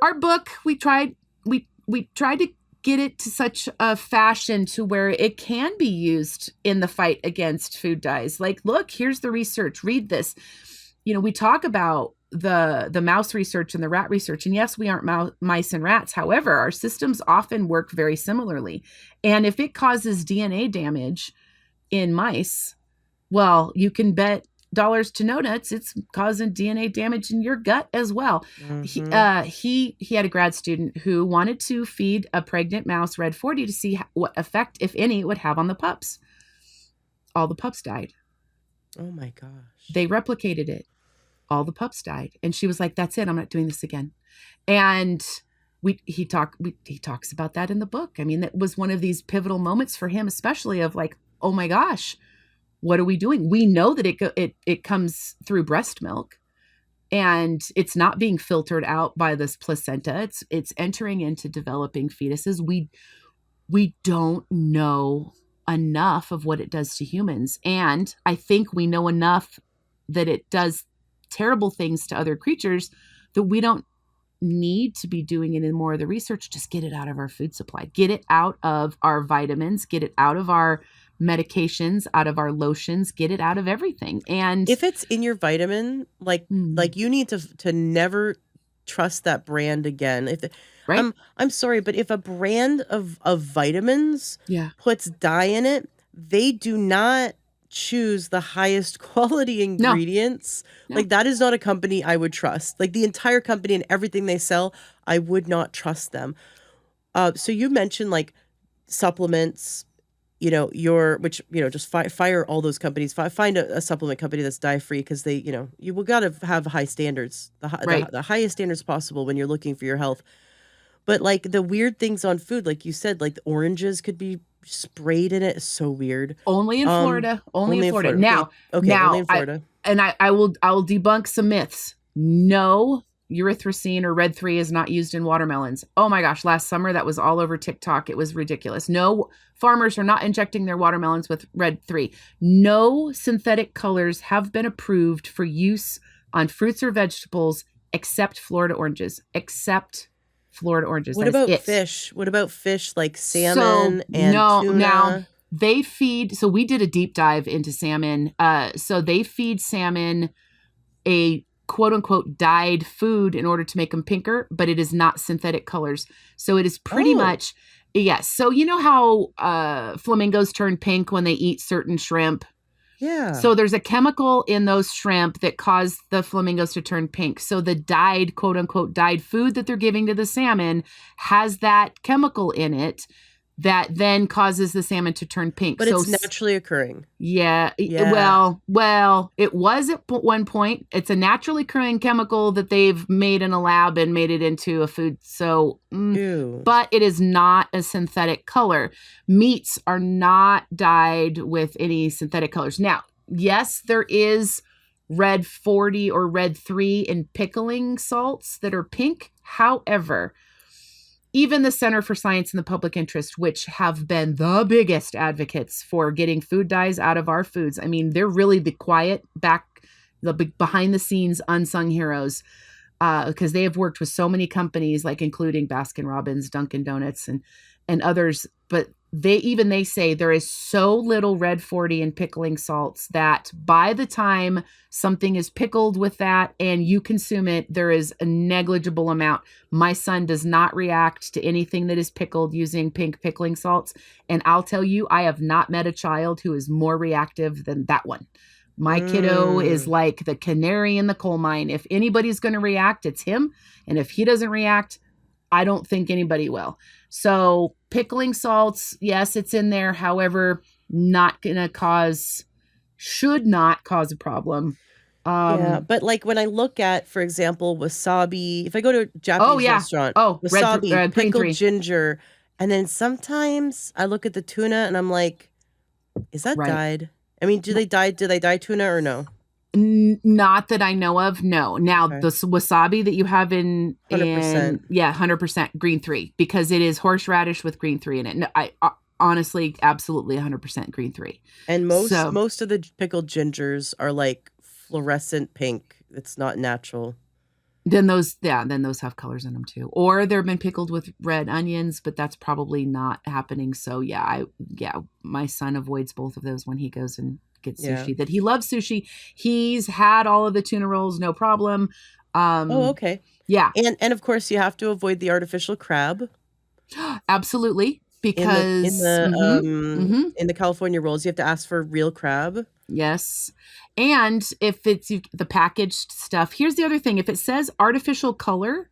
our book, we tried to get it to such a fashion to where it can be used in the fight against food dyes. Like, look, here's the research. Read this. We talk about the mouse research and the rat research. And yes, we aren't mice and rats. However, our systems often work very similarly. And if it causes DNA damage in mice, well, you can bet dollars to no nuts it's causing DNA damage in your gut as well. Mm-hmm. He had a grad student who wanted to feed a pregnant mouse Red 40 to see what effect, if any, it would have on the pups. All the pups died. Oh my gosh. They replicated it. All the pups died. And she was like, that's it. I'm not doing this again. And he talks about that in the book. I mean, that was one of these pivotal moments for him, especially of like, oh my gosh, what are we doing? We know that it comes through breast milk, and it's not being filtered out by this placenta. It's entering into developing fetuses. We don't know enough of what it does to humans. And I think we know enough that it does terrible things to other creatures that we don't need to be doing it in more of the research. Just get it out of our food supply, get it out of our vitamins, get it out of our medications, out of our lotions, get it out of everything. And if it's in your vitamin, like you need to never trust that brand again. Right. I'm sorry, but if a brand of vitamins puts dye in it, they do not choose the highest quality ingredients. No. Like, that is not a company I would trust. Like, the entire company and everything they sell, I would not trust them. So you mentioned like supplements, just fire all those companies. Find a supplement company that's dye free, because they, you will got to have high standards, the highest standards possible when you're looking for your health. But like the weird things on food, like you said, like the oranges could be sprayed in it. It's so weird. Only in Florida. Only in Florida. Now, only in Florida. I will debunk some myths. No, erythricine or Red 3 is not used in watermelons. Oh my gosh, last summer that was all over TikTok. It was ridiculous. No, farmers are not injecting their watermelons with Red 3. No synthetic colors have been approved for use on fruits or vegetables except Florida oranges. What about fish? What about fish like salmon and tuna? Now they feed. So we did a deep dive into salmon. So they feed salmon a quote unquote dyed food in order to make them pinker, but it is not synthetic colors. So it is pretty much, yes. So you know how flamingos turn pink when they eat certain shrimp? Yeah. So there's a chemical in those shrimp that cause the flamingos to turn pink. So the dyed, quote unquote, dyed food that they're giving to the salmon has that chemical in it that then causes the salmon to turn pink. But it's naturally occurring. Yeah. Well, it was at one point. It's a naturally occurring chemical that they've made in a lab and made it into a food. So, but it is not a synthetic color. Meats are not dyed with any synthetic colors. Now, yes, there is Red 40 or Red 3 in pickling salts that are pink. However, even the Center for Science and the Public Interest, which have been the biggest advocates for getting food dyes out of our foods. I mean, they're really the behind the scenes unsung heroes, because they have worked with so many companies, like including Baskin Robbins, Dunkin' Donuts, and others. But they say there is so little Red 40 in pickling salts that by the time something is pickled with that and you consume it, there is a negligible amount. My son does not react to anything that is pickled using pink pickling salts. And I'll tell you, I have not met a child who is more reactive than that one. My kiddo is like the canary in the coal mine. If anybody's going to react, it's him. And if he doesn't react, I don't think anybody will. So pickling salts, yes, it's in there. However, not going to cause should not cause a problem. Yeah, but like when I look at, for example, wasabi, if I go to a Oh Japanese yeah. restaurant, Oh, wasabi, green pickled 3. ginger, and then sometimes I look at the tuna and I'm like, is that Right. dyed? I mean, do they dye tuna or no? Not that I know of. No. Now Okay. the wasabi that you have in 100%. 100% green 3, because it is horseradish with green 3 in it. No, I honestly, absolutely 100% green 3. And So most of the pickled gingers are like fluorescent pink. It's not natural. then those have colors in them too. Or they've been pickled with red onions, but that's probably not happening. So yeah, my son avoids both of those when he goes and gets Yeah. sushi. That he loves sushi. He's had all of the tuna rolls, no problem. Oh, okay. Yeah. And of course you have to avoid the artificial crab Absolutely. in Because the California rolls. You have to ask for real crab. yes. And if it's the packaged stuff, here's the other thing. If it says artificial color,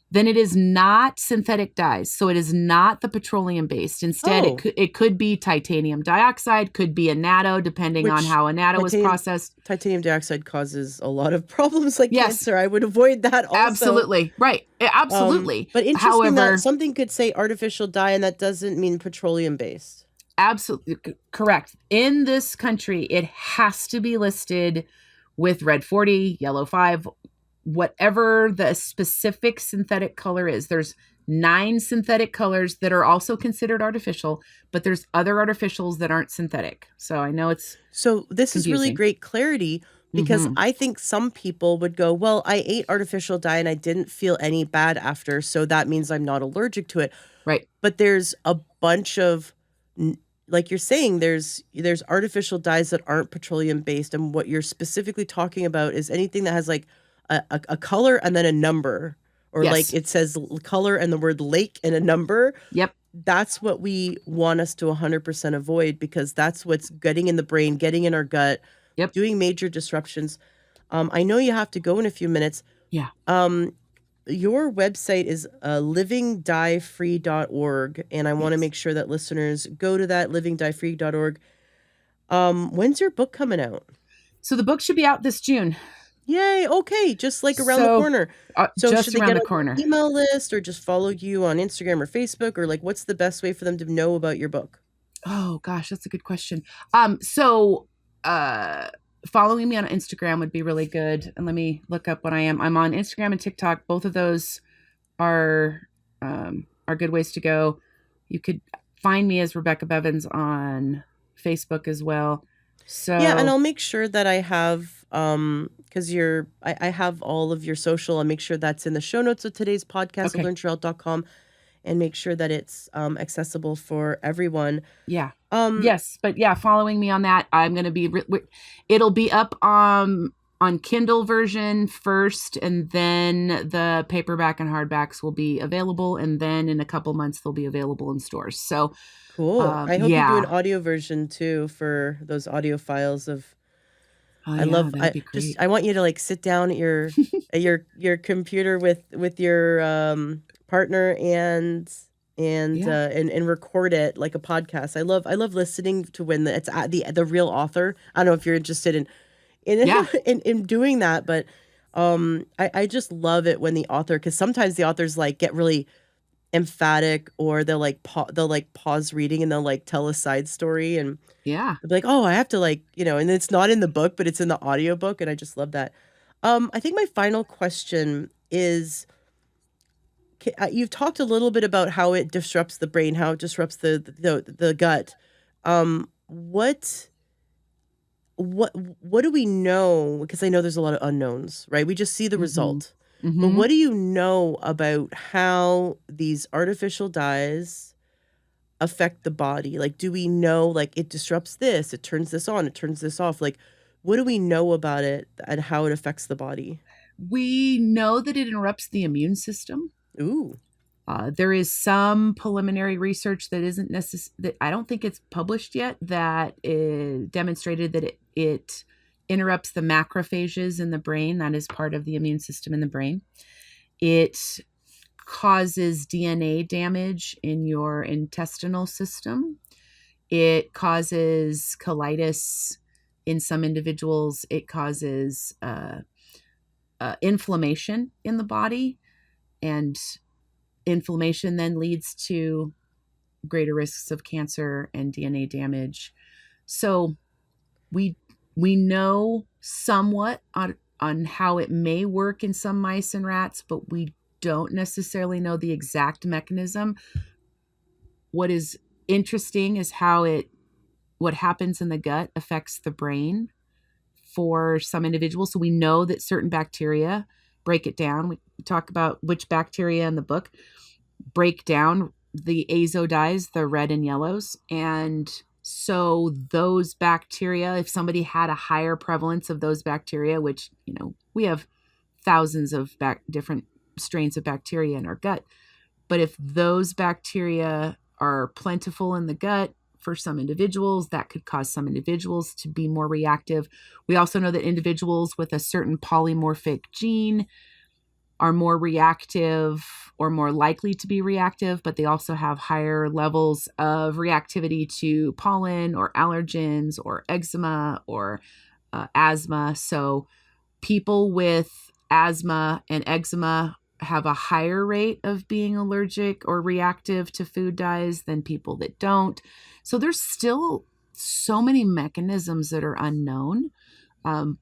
then it is not synthetic dyes. So it is not the petroleum based. Instead, Oh. it could be titanium dioxide, could be annatto, depending on Which how annatto was processed. Titanium dioxide causes a lot of problems like Yes. cancer. I would avoid that also. Absolutely. Right. Absolutely. But interesting However, that something could say artificial dye and that doesn't mean petroleum based. absolutely correct. In this country, it has to be listed with red 40, yellow 5, whatever the specific synthetic color is. There's 9 synthetic colors that are also considered artificial, but there's other artificials that aren't synthetic. So I know it's So this is really confusing. great clarity because I think some people would go, well, I ate artificial dye and I didn't feel any bad after, so that means I'm not allergic to it. Right. But there's a bunch of, like you're saying, there's artificial dyes that aren't petroleum based, and what you're specifically talking about is anything that has like a color and then a number, or Yes. like it says color and the word lake and a number. Yep. That's what we want us to 100% avoid, because that's what's getting in the brain, getting in our gut, Yep. doing major disruptions. I know you have to go in a few minutes. Yeah. Your website is livingdyefree.org, and I want to make sure that listeners go to that, livingdyefree.org. When's your book coming out? So the book should be out this June. Yay, okay, just like around the So, corner. So just should they around get the on corner. your email list or just follow you on Instagram or Facebook, or like what's the best way for them to know about your book? Oh gosh, that's a good question. So following me on Instagram would be really good. And let me look up what I am. I'm on Instagram and TikTok. Both of those are good ways to go. You could find me as Rebecca Bevans on Facebook as well. So Yeah, and I'll make sure that I have because I have all of your social. I'll make sure that's in the show notes of today's podcast Okay. at learntrail.com, and make sure that it's accessible for everyone. yeah. Yes, but yeah, following me on that, I'm going to be it'll be up on Kindle version first, and then the paperback and hardbacks will be available, and then in a couple months they'll be available in stores. So Cool. I hope you do yeah. an audio version too for those audio files of. Oh, I yeah, love. that'd be great. I want you to like sit down at your at your computer with your partner and record it like a podcast. I love listening to when it's at the real author. I don't know if you're interested in Yeah. in doing that, but I just love it when the author, because sometimes the authors like get really emphatic, or they'll like pause reading and they'll like tell a side story, and Yeah. they'll be like, oh, I have to like, and it's not in the book, but it's in the audiobook, and I just love that. I think my final question is, you've talked a little bit about how it disrupts the brain, how it disrupts the gut. What do we know? Because I know there's a lot of unknowns, right? We just see the result. But what do you know about how these artificial dyes affect the body? Like, do we know, like, it disrupts this, it turns this on, it turns this off? Like, what do we know about it and how it affects the body? We know that it interrupts the immune system. Ooh. There is some preliminary research that isn't that I don't think it's published yet, that demonstrated that it interrupts the macrophages in the brain. That is part of the immune system in the brain. It causes DNA damage in your intestinal system. It causes colitis In some individuals, it causes inflammation in the body, and inflammation then leads to greater risks of cancer and DNA damage. So we know somewhat on how it may work in some mice and rats, but we don't necessarily know the exact mechanism. What is interesting is what happens in the gut affects the brain for some individuals. So we know that certain bacteria break it down. We talk about which bacteria in the book break down the azo dyes, the red and yellows. And so those bacteria, if somebody had a higher prevalence of those bacteria, which, we have thousands of different strains of bacteria in our gut, but if those bacteria are plentiful in the gut for some individuals, that could cause some individuals to be more reactive. We also know that individuals with a certain polymorphic gene are more reactive or more likely to be reactive, but they also have higher levels of reactivity to pollen or allergens or eczema or asthma. So people with asthma and eczema have a higher rate of being allergic or reactive to food dyes than people that don't. So there's still so many mechanisms that are unknown.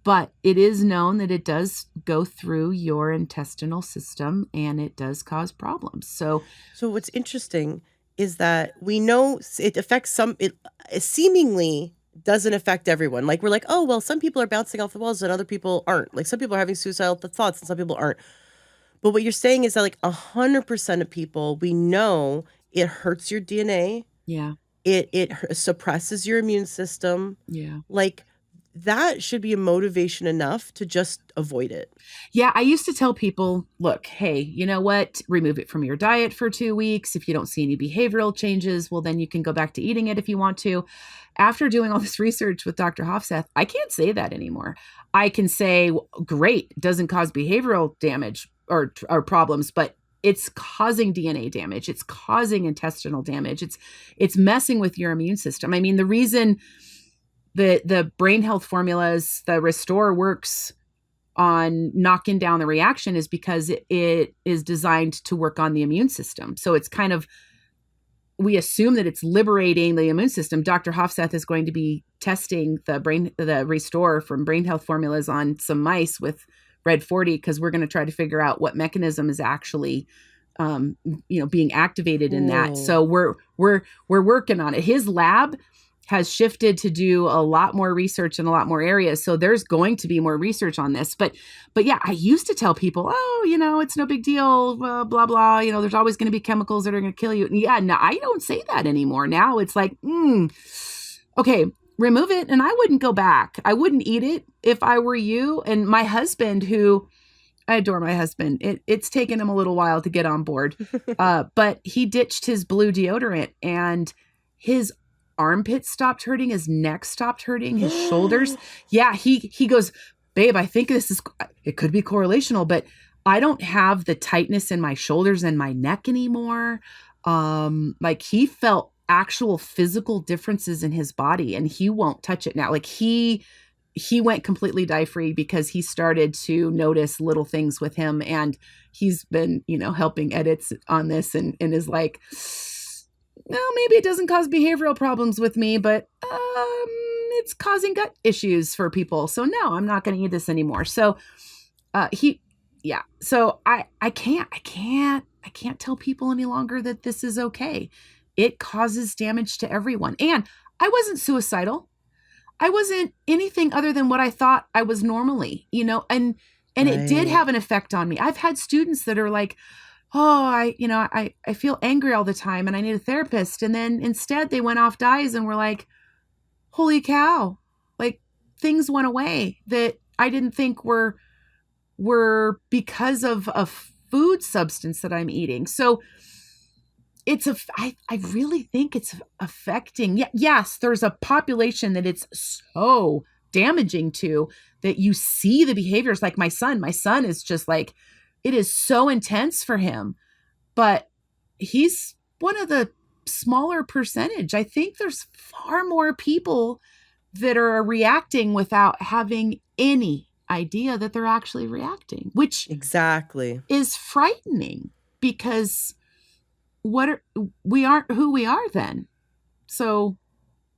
But it is known that it does go through your intestinal system and it does cause problems. So what's interesting is that we know it affects it seemingly doesn't affect everyone. Like, we're like, oh, well, some people are bouncing off the walls and other people aren't. Like, some people are having suicidal thoughts and some people aren't. But what you're saying is that, like, 100% of people, we know it hurts your DNA. Yeah. It suppresses your immune system. Yeah. Like, that should be a motivation enough to just avoid it. Yeah, I used to tell people, look, hey, you know what? Remove it from your diet for 2 weeks. If you don't see any behavioral changes, well, then you can go back to eating it if you want to. After doing all this research with Dr. Hofseth, I can't say that anymore. I can say, great, it doesn't cause behavioral damage or problems, but it's causing DNA damage. It's causing intestinal damage. It's messing with your immune system. I mean, the reason the brain health formulas, the Restore works on knocking down the reaction is because it is designed to work on the immune system. So it's kind of, we assume that it's liberating the immune system. Dr. Hofseth is going to be testing the Restore from brain health formulas on some mice with Red 40, because we're going to try to figure out what mechanism is actually being activated in that. So we're working on it. His lab has shifted to do a lot more research in a lot more areas. So there's going to be more research on this. But yeah, I used to tell people, oh, it's no big deal, blah, blah. There's always going to be chemicals that are going to kill you. And yeah, no, I don't say that anymore. Now it's like, okay, remove it. And I wouldn't go back. I wouldn't eat it if I were you. And my husband, who I adore my husband, it's taken him a little while to get on board. But he ditched his blue deodorant and his armpits stopped hurting, his neck stopped hurting, his shoulders. Yeah, he goes, babe, I think it could be correlational, but I don't have the tightness in my shoulders and my neck anymore. Like, he felt actual physical differences in his body and he won't touch it now. Like, he went completely dye-free because he started to notice little things with him, and he's been, helping edits on this and is like, well, maybe it doesn't cause behavioral problems with me, but it's causing gut issues for people. So no, I'm not going to eat this anymore. So so I can't tell people any longer that this is okay. It causes damage to everyone. And I wasn't suicidal. I wasn't anything other than what I thought I was normally, and it did have an effect on me. I've had students that are like, oh, I feel angry all the time and I need a therapist. And then instead they went off dyes and were like, holy cow, like, things went away that I didn't think were because of a food substance that I'm eating. So I really think it's affecting. Yes, there's a population that it's so damaging to, that you see the behaviors. Like my son is just like, it is so intense for him, but he's one of the smaller percentage. I think there's far more people that are reacting without having any idea that they're actually reacting, which Exactly. is frightening because we aren't who we are then. So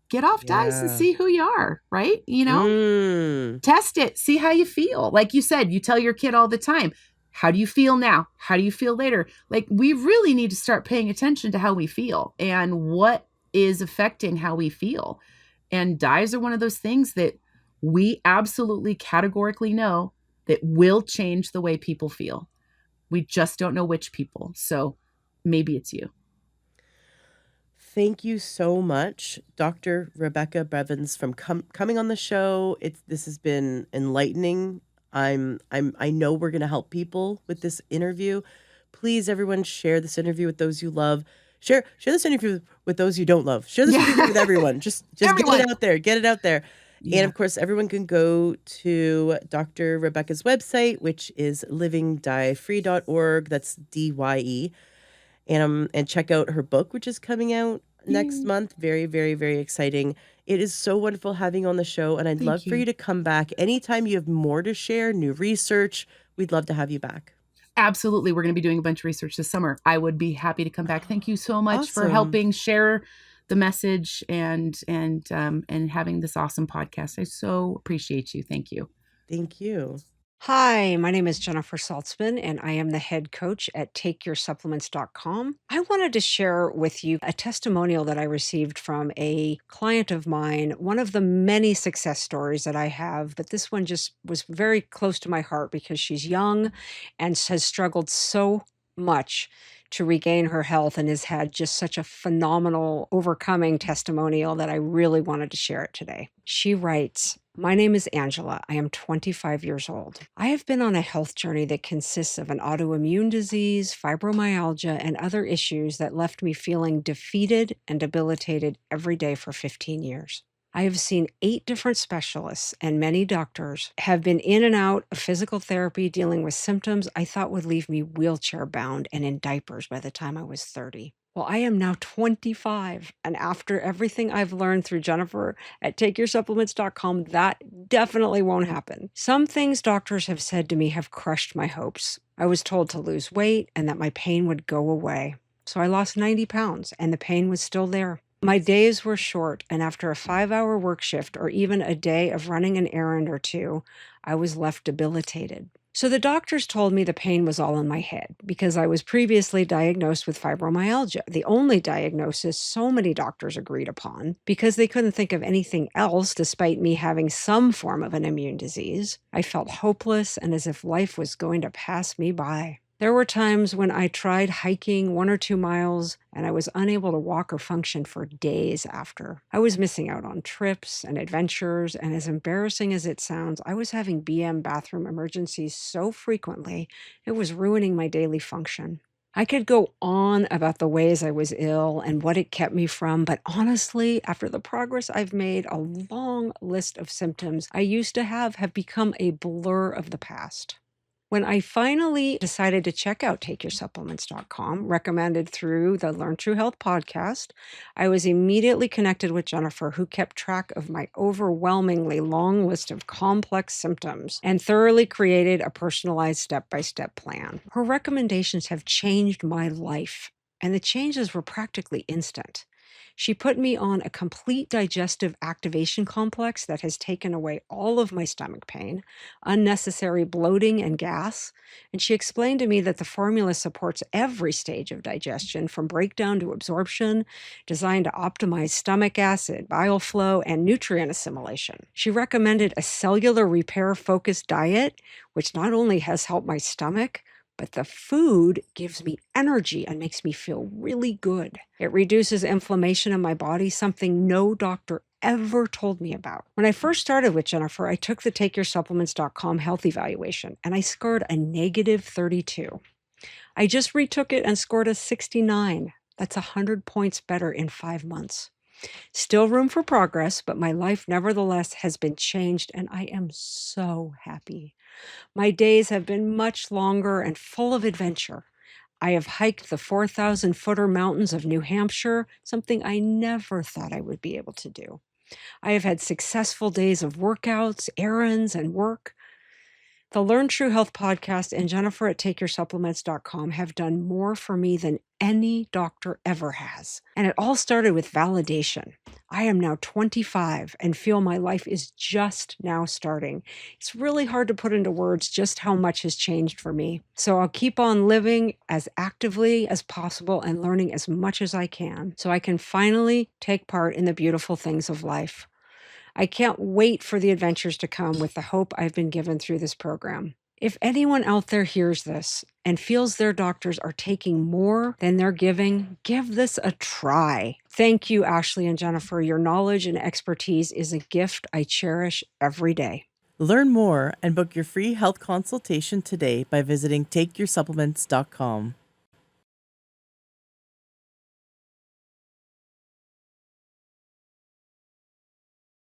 get off dice and Yeah. see who you are, right? Mm. Test it, see how you feel. Like you said, you tell your kid all the time, how do you feel now? How do you feel later? Like, we really need to start paying attention to how we feel and what is affecting how we feel. And dyes are one of those things that we absolutely categorically know that will change the way people feel. We just don't know which people. So maybe it's you. Thank you so much, Dr. Rebecca Bevans, from coming on the show. This has been enlightening. I know we're going to help people with this interview. Please, everyone, share this interview with those you love. Share this interview with those you don't love. Share this interview with everyone. Just Everyone. get it out there. Get it out there. Yeah. And of course, everyone can go to Dr. Rebecca's website, which is livingdyefree.org. That's DYE. And check out her book, which is coming out next month. Very, very, very exciting. It is so wonderful having you on the show, and I'd love for you to come back anytime you have more to share, new research. We'd love to have you back. Absolutely. We're going to be doing a bunch of research this summer. I would be happy to come back. Thank you so much for Awesome. helping share the message and having this awesome podcast. I so appreciate you. Thank you. Thank you. Hi, my name is Jennifer Saltzman, and I am the head coach at TakeYourSupplements.com. I wanted to share with you a testimonial that I received from a client of mine, one of the many success stories that I have, but this one just was very close to my heart because she's young and has struggled so much to regain her health and has had just such a phenomenal overcoming testimonial that I really wanted to share it today. She writes, "My name is Angela. I am 25 years old. I have been on a health journey that consists of an autoimmune disease, fibromyalgia, and other issues that left me feeling defeated and debilitated every day for 15 years. I have seen 8 different specialists, and many doctors have been in and out of physical therapy dealing with symptoms I thought would leave me wheelchair bound and in diapers by the time I was 30. Well, I am now 25, and after everything I've learned through Jennifer at TakeYourSupplements.com, that definitely won't happen. Some things doctors have said to me have crushed my hopes. I was told to lose weight and that my pain would go away. So I lost 90 pounds, and the pain was still there. My days were short, and after a 5-hour work shift or even a day of running an errand or two, I was left debilitated. So the doctors told me the pain was all in my head because I was previously diagnosed with fibromyalgia, the only diagnosis so many doctors agreed upon because they couldn't think of anything else despite me having some form of an immune disease. I felt hopeless and as if life was going to pass me by. There were times when I tried hiking 1 or 2 miles and I was unable to walk or function for days after. I was missing out on trips and adventures, and as embarrassing as it sounds, I was having BM bathroom emergencies so frequently, it was ruining my daily function. I could go on about the ways I was ill and what it kept me from, but honestly, after the progress I've made, a long list of symptoms I used to have become a blur of the past. When I finally decided to check out TakeYourSupplements.com, recommended through the Learn True Health podcast, I was immediately connected with Jennifer, who kept track of my overwhelmingly long list of complex symptoms and thoroughly created a personalized step-by-step plan. Her recommendations have changed my life, and the changes were practically instant. She put me on a complete digestive activation complex that has taken away all of my stomach pain, unnecessary bloating and gas, and she explained to me that the formula supports every stage of digestion from breakdown to absorption, designed to optimize stomach acid, bile flow, and nutrient assimilation. She recommended a cellular repair-focused diet, which not only has helped my stomach, but the food gives me energy and makes me feel really good. It reduces inflammation in my body, something no doctor ever told me about. When I first started with Jennifer, I took the TakeYourSupplements.com health evaluation, and I scored a negative 32. I just retook it and scored a 69. That's 100 points better in 5 months. Still room for progress, but my life nevertheless has been changed, and I am so happy. My days have been much longer and full of adventure. I have hiked the 4,000-footer mountains of New Hampshire, something I never thought I would be able to do. I have had successful days of workouts, errands, and work. The Learn True Health podcast and Jennifer at TakeYourSupplements.com have done more for me than any doctor ever has. And it all started with validation. I am now 25 and feel my life is just now starting. It's really hard to put into words just how much has changed for me. So I'll keep on living as actively as possible and learning as much as I can so I can finally take part in the beautiful things of life. I can't wait for the adventures to come with the hope I've been given through this program. If anyone out there hears this and feels their doctors are taking more than they're giving, give this a try. Thank you, Ashley and Jennifer. Your knowledge and expertise is a gift I cherish every day. Learn more and book your free health consultation today by visiting takeyoursupplements.com.